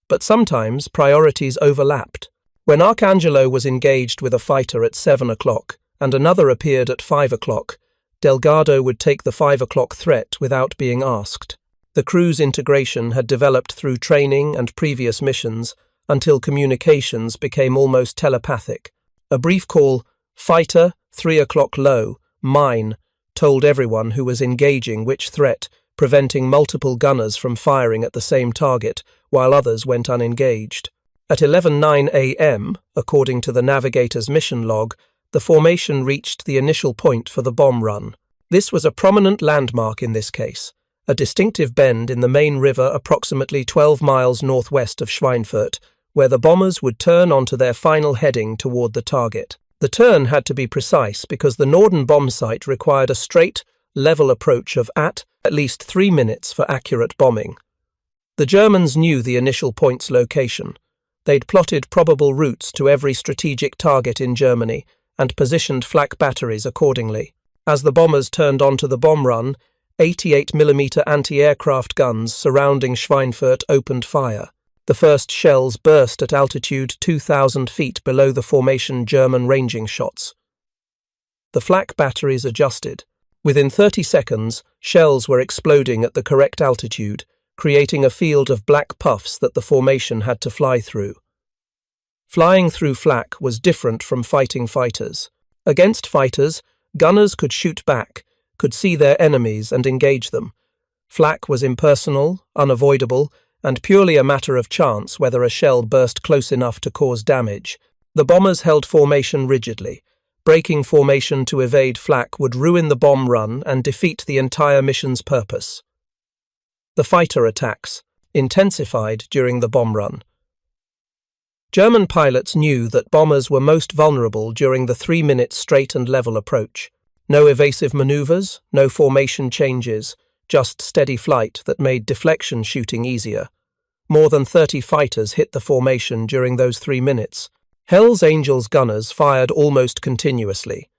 But sometimes priorities overlapped. When Arcangelo was engaged with a fighter at 7 o'clock and another appeared at 5 o'clock, Delgado would take the 5 o'clock threat without being asked. The crew's integration had developed through training and previous missions until communications became almost telepathic. A brief call, "Fighter, 3 o'clock low, mine," told everyone who was engaging which threat, preventing multiple gunners from firing at the same target, while others went unengaged. At 11:09 a.m., according to the navigator's mission log, the formation reached the initial point for the bomb run. This was a prominent landmark in this case, a distinctive bend in the main river approximately 12 miles northwest of Schweinfurt, where the bombers would turn onto their final heading toward the target. The turn had to be precise because the Norden bomb site required a straight, level approach of at least 3 minutes for accurate bombing. The Germans knew the initial point's location. They'd plotted probable routes to every strategic target in Germany and positioned flak batteries accordingly. As the bombers turned onto the bomb run, 88mm anti-aircraft guns surrounding Schweinfurt opened fire. The first shells burst at altitude 2,000 feet below the formation German ranging shots. The flak batteries adjusted. Within 30 seconds, shells were exploding at the correct altitude, creating a field of black puffs that the formation had to fly through. Flying through flak was different from fighting fighters. Against fighters, gunners could shoot back, could see their enemies and engage them. Flak was impersonal, unavoidable, and purely a matter of chance whether a shell burst close enough to cause damage. The bombers held formation rigidly. Breaking formation to evade flak would ruin the bomb run and defeat the entire mission's purpose. The fighter attacks intensified during the bomb run. German pilots knew that bombers were most vulnerable during the 3-minute straight and level approach. No evasive maneuvers, no formation changes, just steady flight that made deflection shooting easier. More than 30 fighters hit the formation during those 3 minutes. Hells Angels gunners fired almost continuously.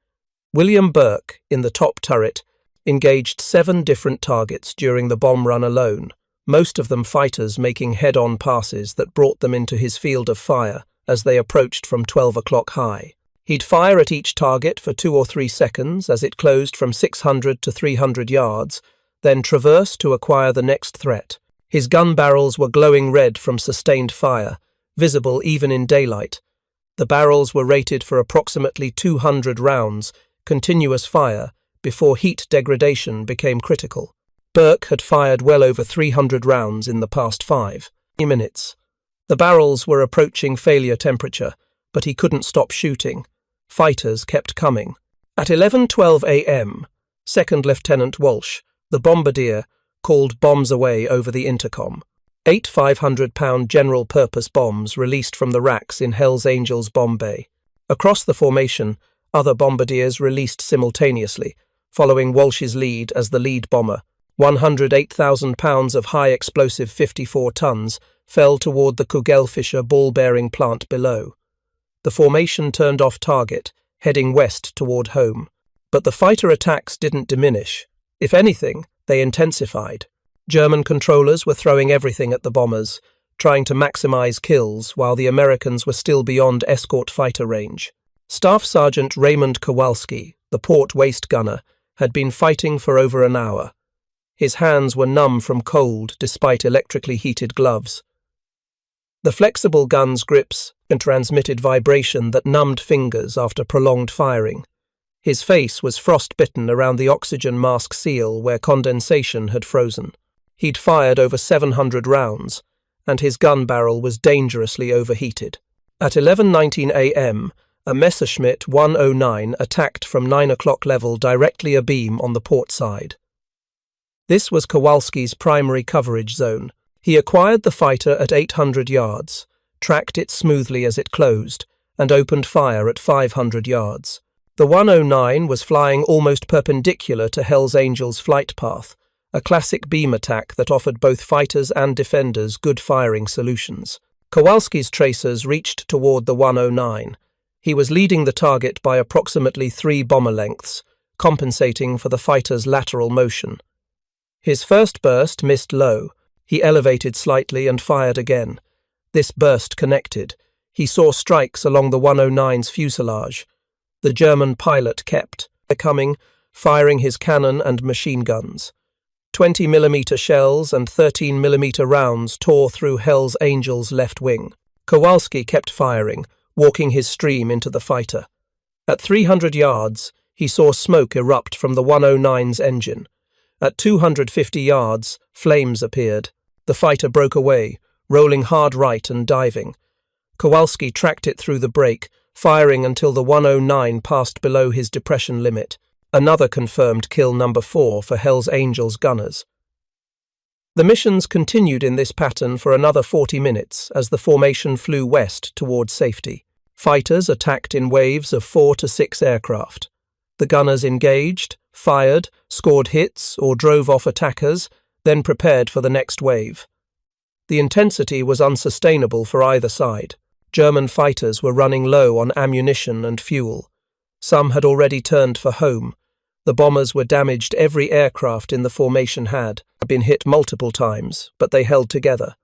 William Burke, in the top turret, engaged 7 different targets during the bomb run alone, most of them fighters making head-on passes that brought them into his field of fire as they approached from 12 o'clock high. He'd fire at each target for 2 or 3 seconds as it closed from 600 to 300 yards, then traverse to acquire the next threat. His gun barrels were glowing red from sustained fire, visible even in daylight. The barrels were rated for approximately 200 rounds, continuous fire, before heat degradation became critical. Burke had fired well over 300 rounds in the past 5 minutes. The barrels were approaching failure temperature, but he couldn't stop shooting. Fighters kept coming. At 11:12 a.m., Second Lieutenant Walsh, the bombardier, called bombs away over the intercom. 8 500-pound general-purpose bombs released from the racks in Hells Angels bomb bay. Across the formation, other bombardiers released simultaneously, following Walsh's lead as the lead bomber. 108,000 pounds of high-explosive 54 tons fell toward the Kugelfischer ball-bearing plant below. The formation turned off target, heading west toward home. But the fighter attacks didn't diminish. If anything, they intensified. German controllers were throwing everything at the bombers, trying to maximize kills while the Americans were still beyond escort fighter range. Staff Sergeant Raymond Kowalski, the port waist gunner, had been fighting for over an hour. His hands were numb from cold despite electrically heated gloves. The flexible gun's grips transmitted vibration that numbed fingers after prolonged firing. His face was frostbitten around the oxygen mask seal where condensation had frozen. He'd fired over 700 rounds, and his gun barrel was dangerously overheated. At 11:19 a.m., a Messerschmitt 109 attacked from 9 o'clock level directly abeam on the port side. This was Kowalski's primary coverage zone. He acquired the fighter at 800 yards, tracked it smoothly as it closed, and opened fire at 500 yards. The 109 was flying almost perpendicular to Hells Angels' flight path, a classic beam attack that offered both fighters and defenders good firing solutions. Kowalski's tracers reached toward the 109. He was leading the target by approximately 3 bomber lengths, compensating for the fighter's lateral motion. His first burst missed low. He elevated slightly and fired again. This burst connected. He saw strikes along the 109's fuselage. The German pilot kept coming, firing his cannon and machine guns. 20mm shells and 13mm rounds tore through Hells Angels' left wing. Kowalski kept firing, walking his stream into the fighter. At 300 yards, he saw smoke erupt from the 109's engine. At 250 yards, flames appeared. The fighter broke away, rolling hard right and diving. Kowalski tracked it through the break, firing until the 109 passed below his depression limit. Another confirmed kill number 4 for Hells Angels gunners. The missions continued in this pattern for another 40 minutes as the formation flew west toward safety. Fighters attacked in waves of 4 to 6 aircraft. The gunners engaged, fired, scored hits, or drove off attackers, then prepared for the next wave. The intensity was unsustainable for either side. German fighters were running low on ammunition and fuel. Some had already turned for home. The bombers were damaged. Every aircraft in the formation had been hit multiple times, but they held together.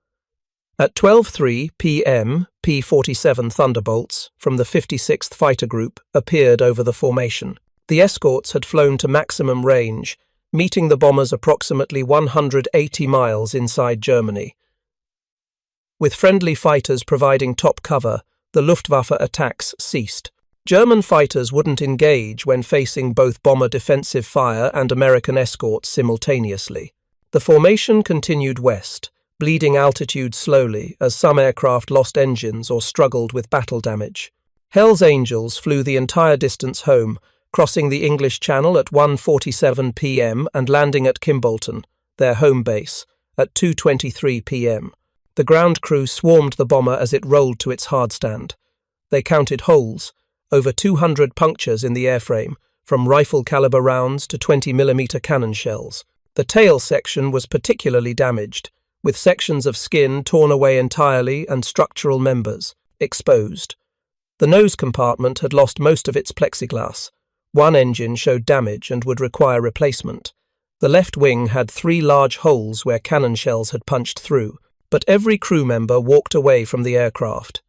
At 12:03 p.m., P-47 Thunderbolts from the 56th Fighter Group appeared over the formation. The escorts had flown to maximum range, meeting the bombers approximately 180 miles inside Germany. With friendly fighters providing top cover, the Luftwaffe attacks ceased. German fighters wouldn't engage when facing both bomber defensive fire and American escorts simultaneously. The formation continued west, bleeding altitude slowly as some aircraft lost engines or struggled with battle damage. Hells Angels flew the entire distance home, crossing the English Channel at 1:47 p.m. and landing at Kimbolton, their home base, at 2:23 p.m. The ground crew swarmed the bomber as it rolled to its hardstand. They counted holes, over 200 punctures in the airframe, from rifle-caliber rounds to 20mm cannon shells. The tail section was particularly damaged, with sections of skin torn away entirely and structural members exposed. The nose compartment had lost most of its plexiglass. One engine showed damage and would require replacement. The left wing had 3 large holes where cannon shells had punched through, but every crew member walked away from the aircraft.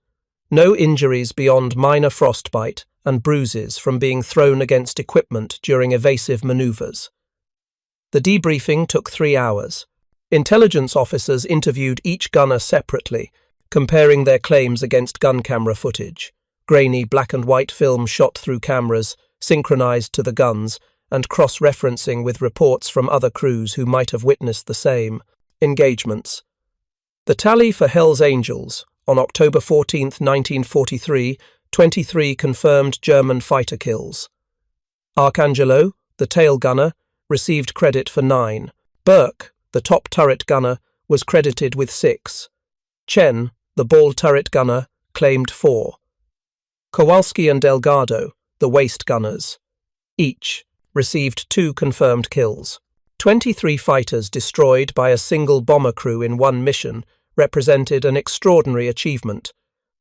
No injuries beyond minor frostbite and bruises from being thrown against equipment during evasive maneuvers. The debriefing took 3 hours. Intelligence officers interviewed each gunner separately, comparing their claims against gun camera footage. Grainy black and white film shot through cameras, synchronized to the guns, and cross-referencing with reports from other crews who might have witnessed the same. Engagements. The tally for Hells Angels. On October 14, 1943, 23 confirmed German fighter kills. Arcangelo, the tail gunner, received credit for 9. Burke, the top turret gunner, was credited with 6. Chen, the ball turret gunner, claimed 4. Kowalski and Delgado, the waist gunners, each received 2 confirmed kills. 23 fighters destroyed by a single bomber crew in one mission represented an extraordinary achievement,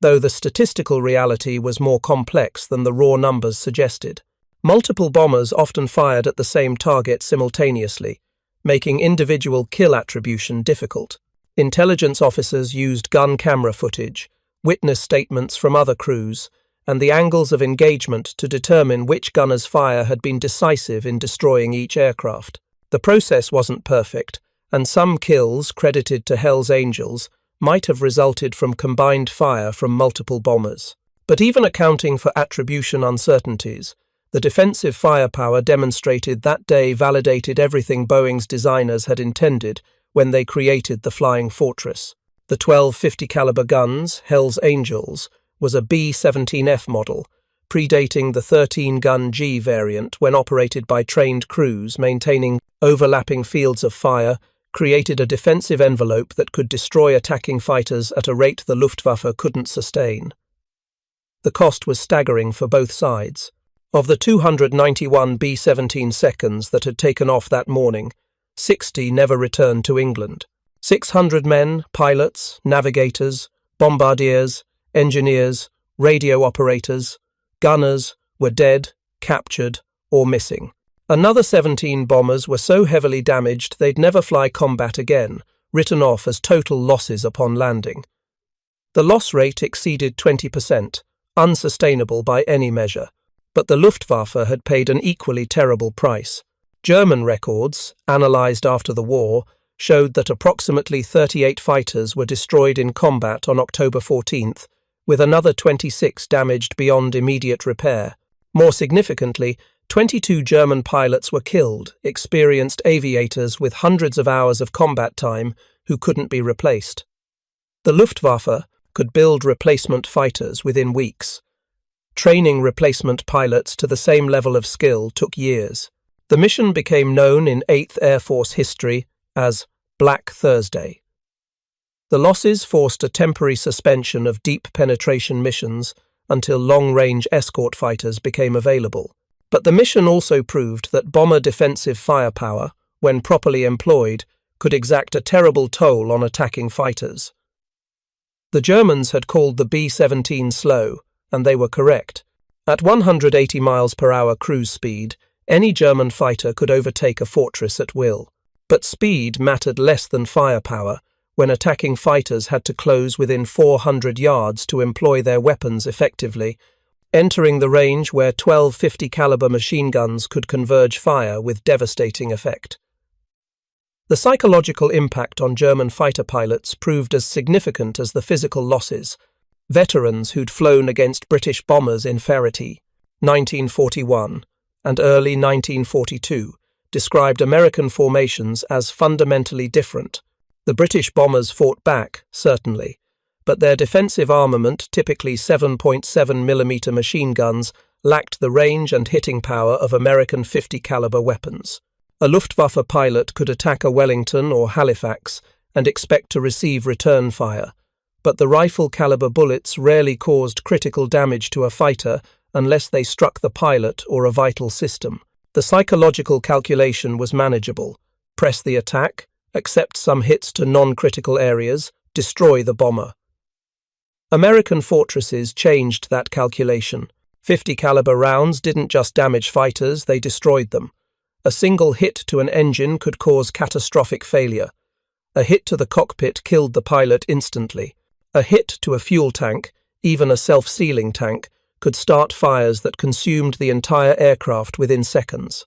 though the statistical reality was more complex than the raw numbers suggested. Multiple bombers often fired at the same target simultaneously, making individual kill attribution difficult. Intelligence officers used gun camera footage, witness statements from other crews, and the angles of engagement to determine which gunner's fire had been decisive in destroying each aircraft. The process wasn't perfect, and some kills credited to Hells Angels might have resulted from combined fire from multiple bombers. But even accounting for attribution uncertainties, the defensive firepower demonstrated that day validated everything Boeing's designers had intended when they created the Flying Fortress. The 12 50 caliber guns, Hells Angels, was a B-17F model, predating the 13-gun G variant when operated by trained crews maintaining overlapping fields of fire, created a defensive envelope that could destroy attacking fighters at a rate the Luftwaffe couldn't sustain. The cost was staggering for both sides. Of the 291 B-17 seconds that had taken off that morning, 60 never returned to England. 600 men, pilots, navigators, bombardiers, engineers, radio operators, gunners were dead, captured, or missing. Another 17 bombers were so heavily damaged they'd never fly combat again, written off as total losses upon landing. The loss rate exceeded 20%, unsustainable by any measure, but the Luftwaffe had paid an equally terrible price. German records, analysed after the war, showed that approximately 38 fighters were destroyed in combat on October 14th, with another 26 damaged beyond immediate repair. More significantly, 22 German pilots were killed, experienced aviators with hundreds of hours of combat time who couldn't be replaced. The Luftwaffe could build replacement fighters within weeks. Training replacement pilots to the same level of skill took years. The mission became known in 8th Air Force history as Black Thursday. The losses forced a temporary suspension of deep penetration missions until long-range escort fighters became available. But the mission also proved that bomber defensive firepower, when properly employed, could exact a terrible toll on attacking fighters. The Germans had called the B-17 slow, and they were correct. At 180 miles per hour cruise speed, any German fighter could overtake a fortress at will. But speed mattered less than firepower when attacking fighters had to close within 400 yards to employ their weapons effectively, entering the range where 12 50 caliber machine guns could converge fire with devastating effect. The psychological impact on German fighter pilots proved as significant as the physical losses. Veterans who'd flown against British bombers in Ferrety, 1941, and early 1942, described American formations as fundamentally different. The British bombers fought back, certainly, but their defensive armament, typically 7.7mm machine guns, lacked the range and hitting power of American 50 caliber weapons. A Luftwaffe pilot could attack a Wellington or Halifax and expect to receive return fire, but the rifle-caliber bullets rarely caused critical damage to a fighter unless they struck the pilot or a vital system. The psychological calculation was manageable. Press the attack, accept some hits to non-critical areas, destroy the bomber. American fortresses changed that calculation. 50 caliber rounds didn't just damage fighters, they destroyed them. A single hit to an engine could cause catastrophic failure. A hit to the cockpit killed the pilot instantly. A hit to a fuel tank, even a self-sealing tank, could start fires that consumed the entire aircraft within seconds.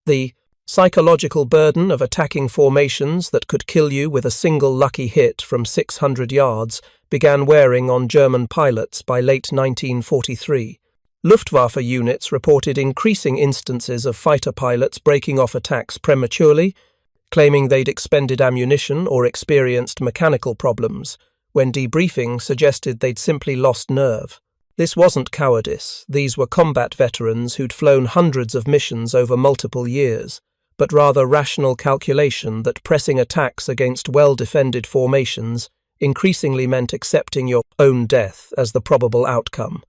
The psychological burden of attacking formations that could kill you with a single lucky hit from 600 yards began wearing on German pilots by late 1943. Luftwaffe units reported increasing instances of fighter pilots breaking off attacks prematurely, claiming they'd expended ammunition or experienced mechanical problems, when debriefing suggested they'd simply lost nerve. This wasn't cowardice, these were combat veterans who'd flown hundreds of missions over multiple years, but rather rational calculation that pressing attacks against well-defended formations increasingly meant accepting your own death as the probable outcome.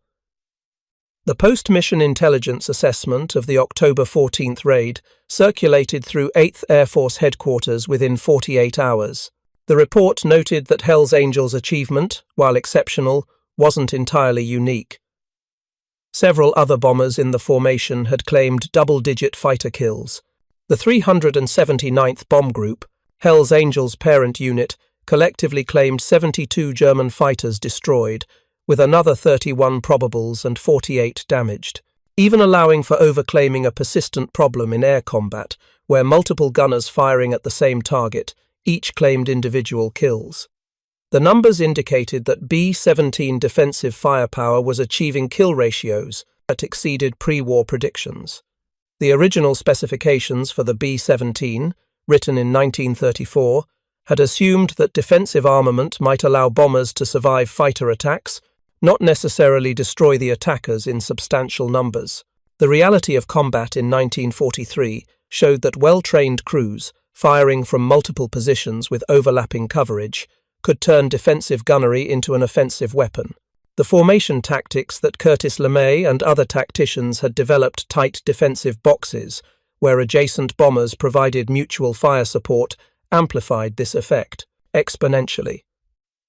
The post-mission intelligence assessment of the October 14th raid circulated through 8th Air Force headquarters within 48 hours. The report noted that Hells Angels' achievement, while exceptional, wasn't entirely unique. Several other bombers in the formation had claimed double-digit fighter kills. The 379th Bomb Group, Hells Angels' parent unit, collectively claimed 72 German fighters destroyed, with another 31 probables and 48 damaged, even allowing for overclaiming a persistent problem in air combat, where multiple gunners firing at the same target each claimed individual kills. The numbers indicated that B-17 defensive firepower was achieving kill ratios that exceeded pre-war predictions. The original specifications for the B-17, written in 1934, had assumed that defensive armament might allow bombers to survive fighter attacks, not necessarily destroy the attackers in substantial numbers. The reality of combat in 1943 showed that well-trained crews, firing from multiple positions with overlapping coverage, could turn defensive gunnery into an offensive weapon. The formation tactics that Curtis LeMay and other tacticians had developed tight defensive boxes, where adjacent bombers provided mutual fire support, amplified this effect exponentially.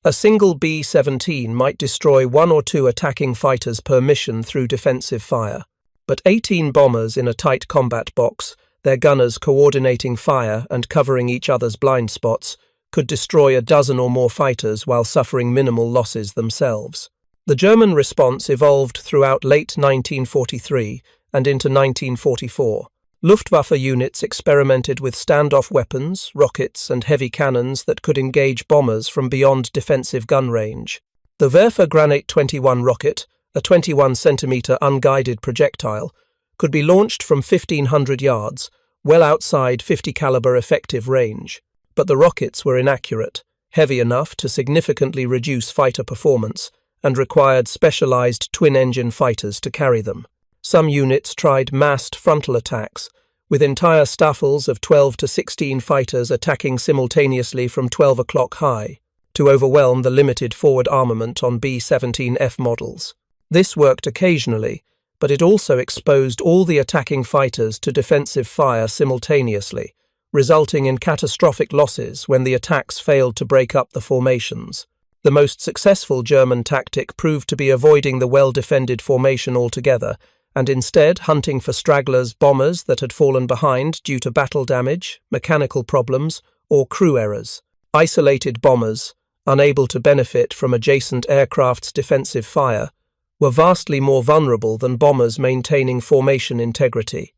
A single B-17 might destroy 1 or 2 attacking fighters per mission through defensive fire, but 18 bombers in a tight combat box, their gunners coordinating fire and covering each other's blind spots, could destroy a dozen or more fighters while suffering minimal losses themselves. The German response evolved throughout late 1943 and into 1944. Luftwaffe units experimented with standoff weapons, rockets, and heavy cannons that could engage bombers from beyond defensive gun range. The Werfer Granate 21 rocket, a 21-centimeter unguided projectile, could be launched from 1,500 yards, well outside 50 caliber effective range. But the rockets were inaccurate, heavy enough to significantly reduce fighter performance, and required specialized twin-engine fighters to carry them. Some units tried massed frontal attacks, with entire staffels of 12 to 16 fighters attacking simultaneously from 12 o'clock high, to overwhelm the limited forward armament on B-17F models. This worked occasionally, but it also exposed all the attacking fighters to defensive fire simultaneously, resulting in catastrophic losses when the attacks failed to break up the formations. The most successful German tactic proved to be avoiding the well-defended formation altogether, and instead hunting for stragglers, bombers that had fallen behind due to battle damage, mechanical problems, or crew errors. Isolated bombers, unable to benefit from adjacent aircraft's defensive fire, were vastly more vulnerable than bombers maintaining formation integrity.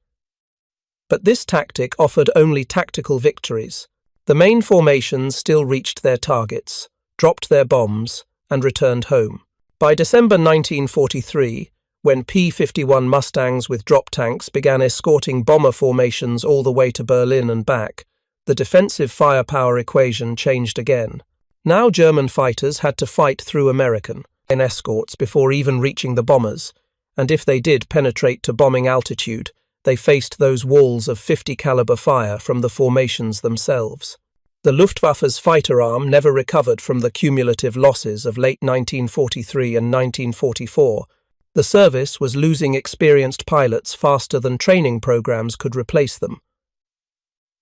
But this tactic offered only tactical victories. The main formations still reached their targets, dropped their bombs, and returned home. By December 1943, when P-51 Mustangs with drop tanks began escorting bomber formations all the way to Berlin and back, the defensive firepower equation changed again. Now German fighters had to fight through American escorts before even reaching the bombers, and if they did penetrate to bombing altitude, they faced those walls of 50 caliber fire from the formations themselves. The Luftwaffe's fighter arm never recovered from the cumulative losses of late 1943 and 1944. The service was losing experienced pilots faster than training programs could replace them.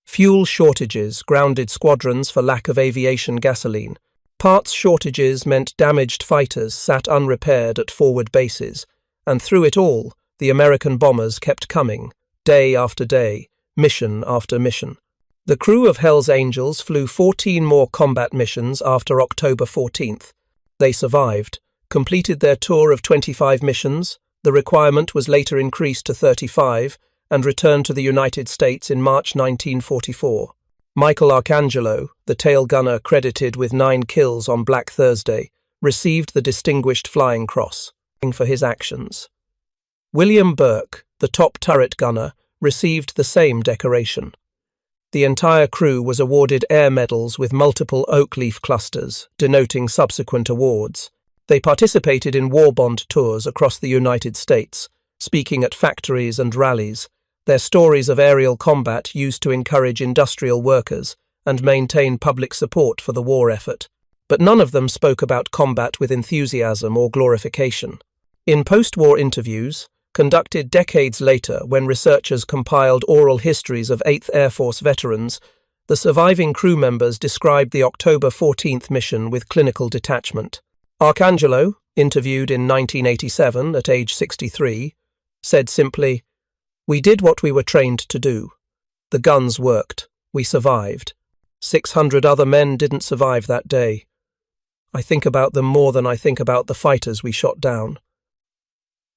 Fuel shortages grounded squadrons for lack of aviation gasoline. Parts shortages meant damaged fighters sat unrepaired at forward bases, and through it all, the American bombers kept coming, day after day, mission after mission. The crew of Hell's Angels flew 14 more combat missions after October 14th. They survived, completed their tour of 25 missions. The requirement was later increased to 35, and returned to the United States in March 1944. Michael Arcangelo, the tail gunner credited with 9 kills on Black Thursday, received the Distinguished Flying Cross for his actions. William Burke, the top turret gunner, received the same decoration. The entire crew was awarded air medals with multiple oak leaf clusters, denoting subsequent awards. They participated in war bond tours across the United States, speaking at factories and rallies, their stories of aerial combat used to encourage industrial workers and maintain public support for the war effort. But none of them spoke about combat with enthusiasm or glorification. In post-war interviews, conducted decades later when researchers compiled oral histories of 8th Air Force veterans, the surviving crew members described the October 14th mission with clinical detachment. Arcangelo, interviewed in 1987 at age 63, said simply, "We did what we were trained to do. The guns worked. We survived. 600 other men didn't survive that day. I think about them more than I think about the fighters we shot down."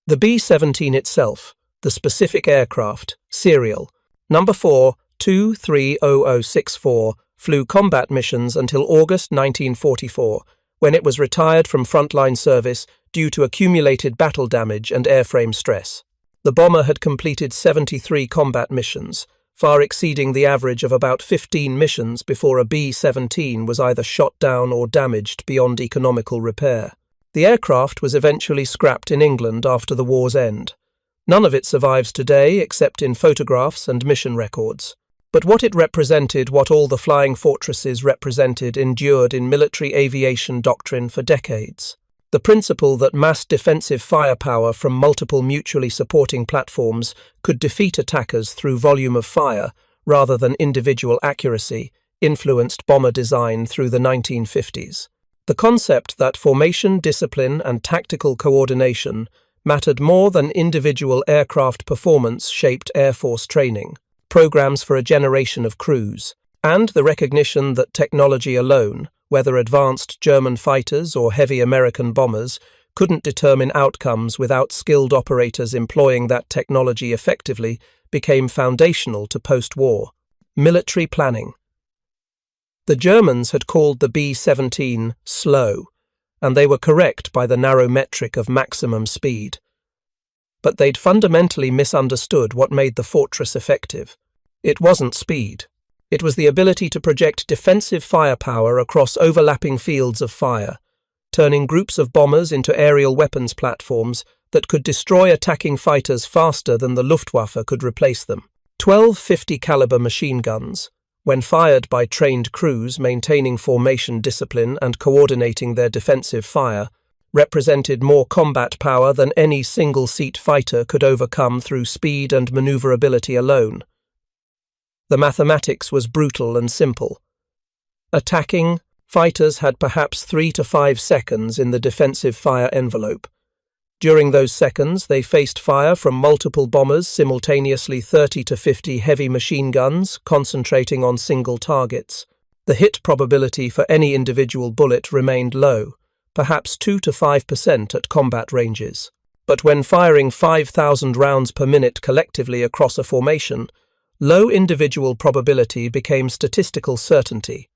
The B-17 itself, the specific aircraft, serial, number 4230064, flew combat missions until August 1944, when it was retired from frontline service due to accumulated battle damage and airframe stress. The bomber had completed 73 combat missions, far exceeding the average of about 15 missions before a B-17 was either shot down or damaged beyond economical repair. The aircraft was eventually scrapped in England after the war's end. None of it survives today except in photographs and mission records. But what it represented, what all the flying fortresses represented, endured in military aviation doctrine for decades. The principle that mass defensive firepower from multiple mutually supporting platforms could defeat attackers through volume of fire rather than individual accuracy influenced bomber design through the 1950s. The concept that formation, discipline, and tactical coordination mattered more than individual aircraft performance shaped Air Force training, programs for a generation of crews, and the recognition that technology alone, whether advanced German fighters or heavy American bombers, couldn't determine outcomes without skilled operators employing that technology effectively, became foundational to post-war military planning. The Germans had called the B-17 slow, and they were correct by the narrow metric of maximum speed. But they'd fundamentally misunderstood what made the fortress effective. It wasn't speed. It was the ability to project defensive firepower across overlapping fields of fire, turning groups of bombers into aerial weapons platforms that could destroy attacking fighters faster than the Luftwaffe could replace them. 12 50 caliber machine guns, when fired by trained crews maintaining formation discipline and coordinating their defensive fire, represented more combat power than any single-seat fighter could overcome through speed and maneuverability alone. The mathematics was brutal and simple. Attacking, fighters had perhaps 3 to 5 seconds in the defensive fire envelope. During those seconds, they faced fire from multiple bombers, simultaneously 30 to 50 heavy machine guns, concentrating on single targets. The hit probability for any individual bullet remained low, perhaps 2 to 5% at combat ranges. But when firing 5,000 rounds per minute collectively across a formation, low individual probability became statistical certainty.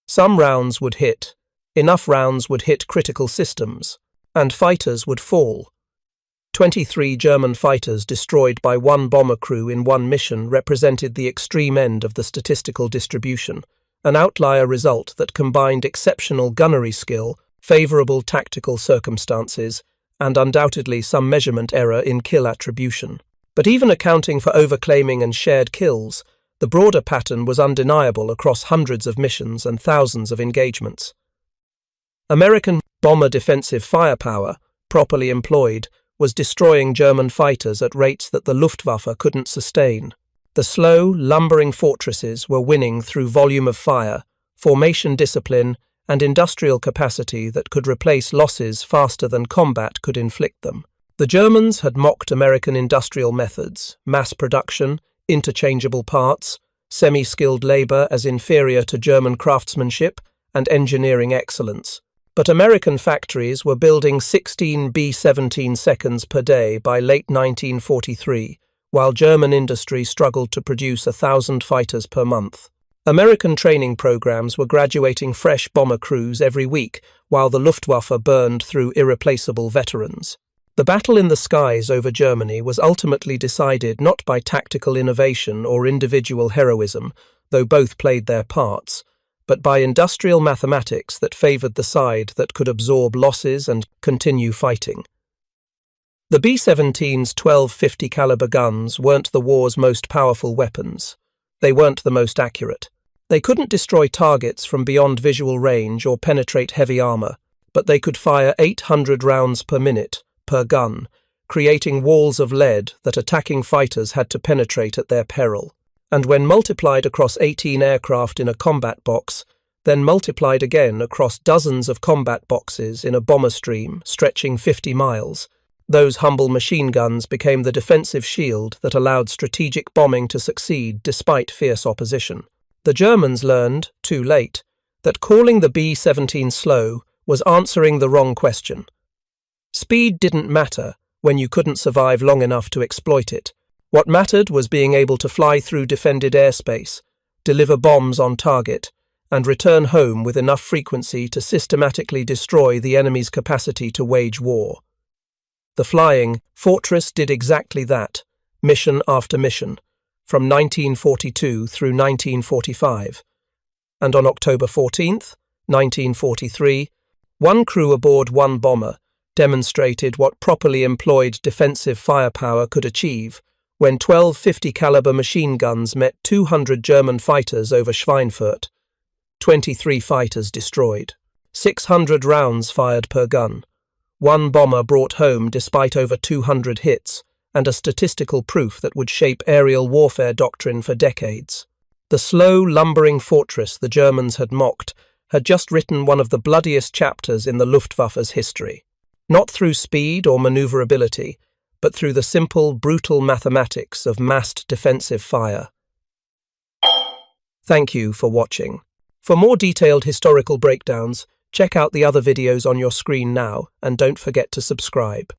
Some rounds would hit, enough rounds would hit critical systems, and fighters would fall. 23 German fighters destroyed by one bomber crew in one mission represented the extreme end of the statistical distribution, an outlier result that combined exceptional gunnery skill, favorable tactical circumstances, and undoubtedly some measurement error in kill attribution. But even accounting for overclaiming and shared kills, the broader pattern was undeniable across hundreds of missions and thousands of engagements. American bomber defensive firepower, properly employed, was destroying German fighters at rates that the Luftwaffe couldn't sustain. The slow, lumbering fortresses were winning through volume of fire, formation discipline, and industrial capacity that could replace losses faster than combat could inflict them. The Germans had mocked American industrial methods, mass production, interchangeable parts, semi-skilled labor as inferior to German craftsmanship, and engineering excellence. But American factories were building 16 B-17 seconds per day by late 1943, while German industry struggled to produce 1,000 fighters per month. American training programs were graduating fresh bomber crews every week, while the Luftwaffe burned through irreplaceable veterans. The battle in the skies over Germany was ultimately decided not by tactical innovation or individual heroism, though both played their parts, but by industrial mathematics that favored the side that could absorb losses and continue fighting. The B-17's 1250 caliber guns weren't the war's most powerful weapons. They weren't the most accurate. They couldn't destroy targets from beyond visual range or penetrate heavy armor, but they could fire 800 rounds per minute, per gun, creating walls of lead that attacking fighters had to penetrate at their peril. And when multiplied across 18 aircraft in a combat box, then multiplied again across dozens of combat boxes in a bomber stream stretching 50 miles, those humble machine guns became the defensive shield that allowed strategic bombing to succeed despite fierce opposition. The Germans learned, too late, that calling the B-17 slow was answering the wrong question. Speed didn't matter when you couldn't survive long enough to exploit it. What mattered was being able to fly through defended airspace, deliver bombs on target, and return home with enough frequency to systematically destroy the enemy's capacity to wage war. The flying fortress did exactly that, mission after mission, from 1942 through 1945. And on October 14th, 1943, one crew aboard one bomber demonstrated what properly employed defensive firepower could achieve when 1250 caliber machine guns met 200 German fighters over Schweinfurt. 23 fighters destroyed. 600 rounds fired per gun. One bomber brought home despite over 200 hits, and a statistical proof that would shape aerial warfare doctrine for decades. The slow, lumbering fortress the Germans had mocked had just written one of the bloodiest chapters in the Luftwaffe's history. Not through speed or maneuverability, but through the simple, brutal mathematics of massed defensive fire. Thank you for watching. For more detailed historical breakdowns, check out the other videos on your screen now, and don't forget to subscribe.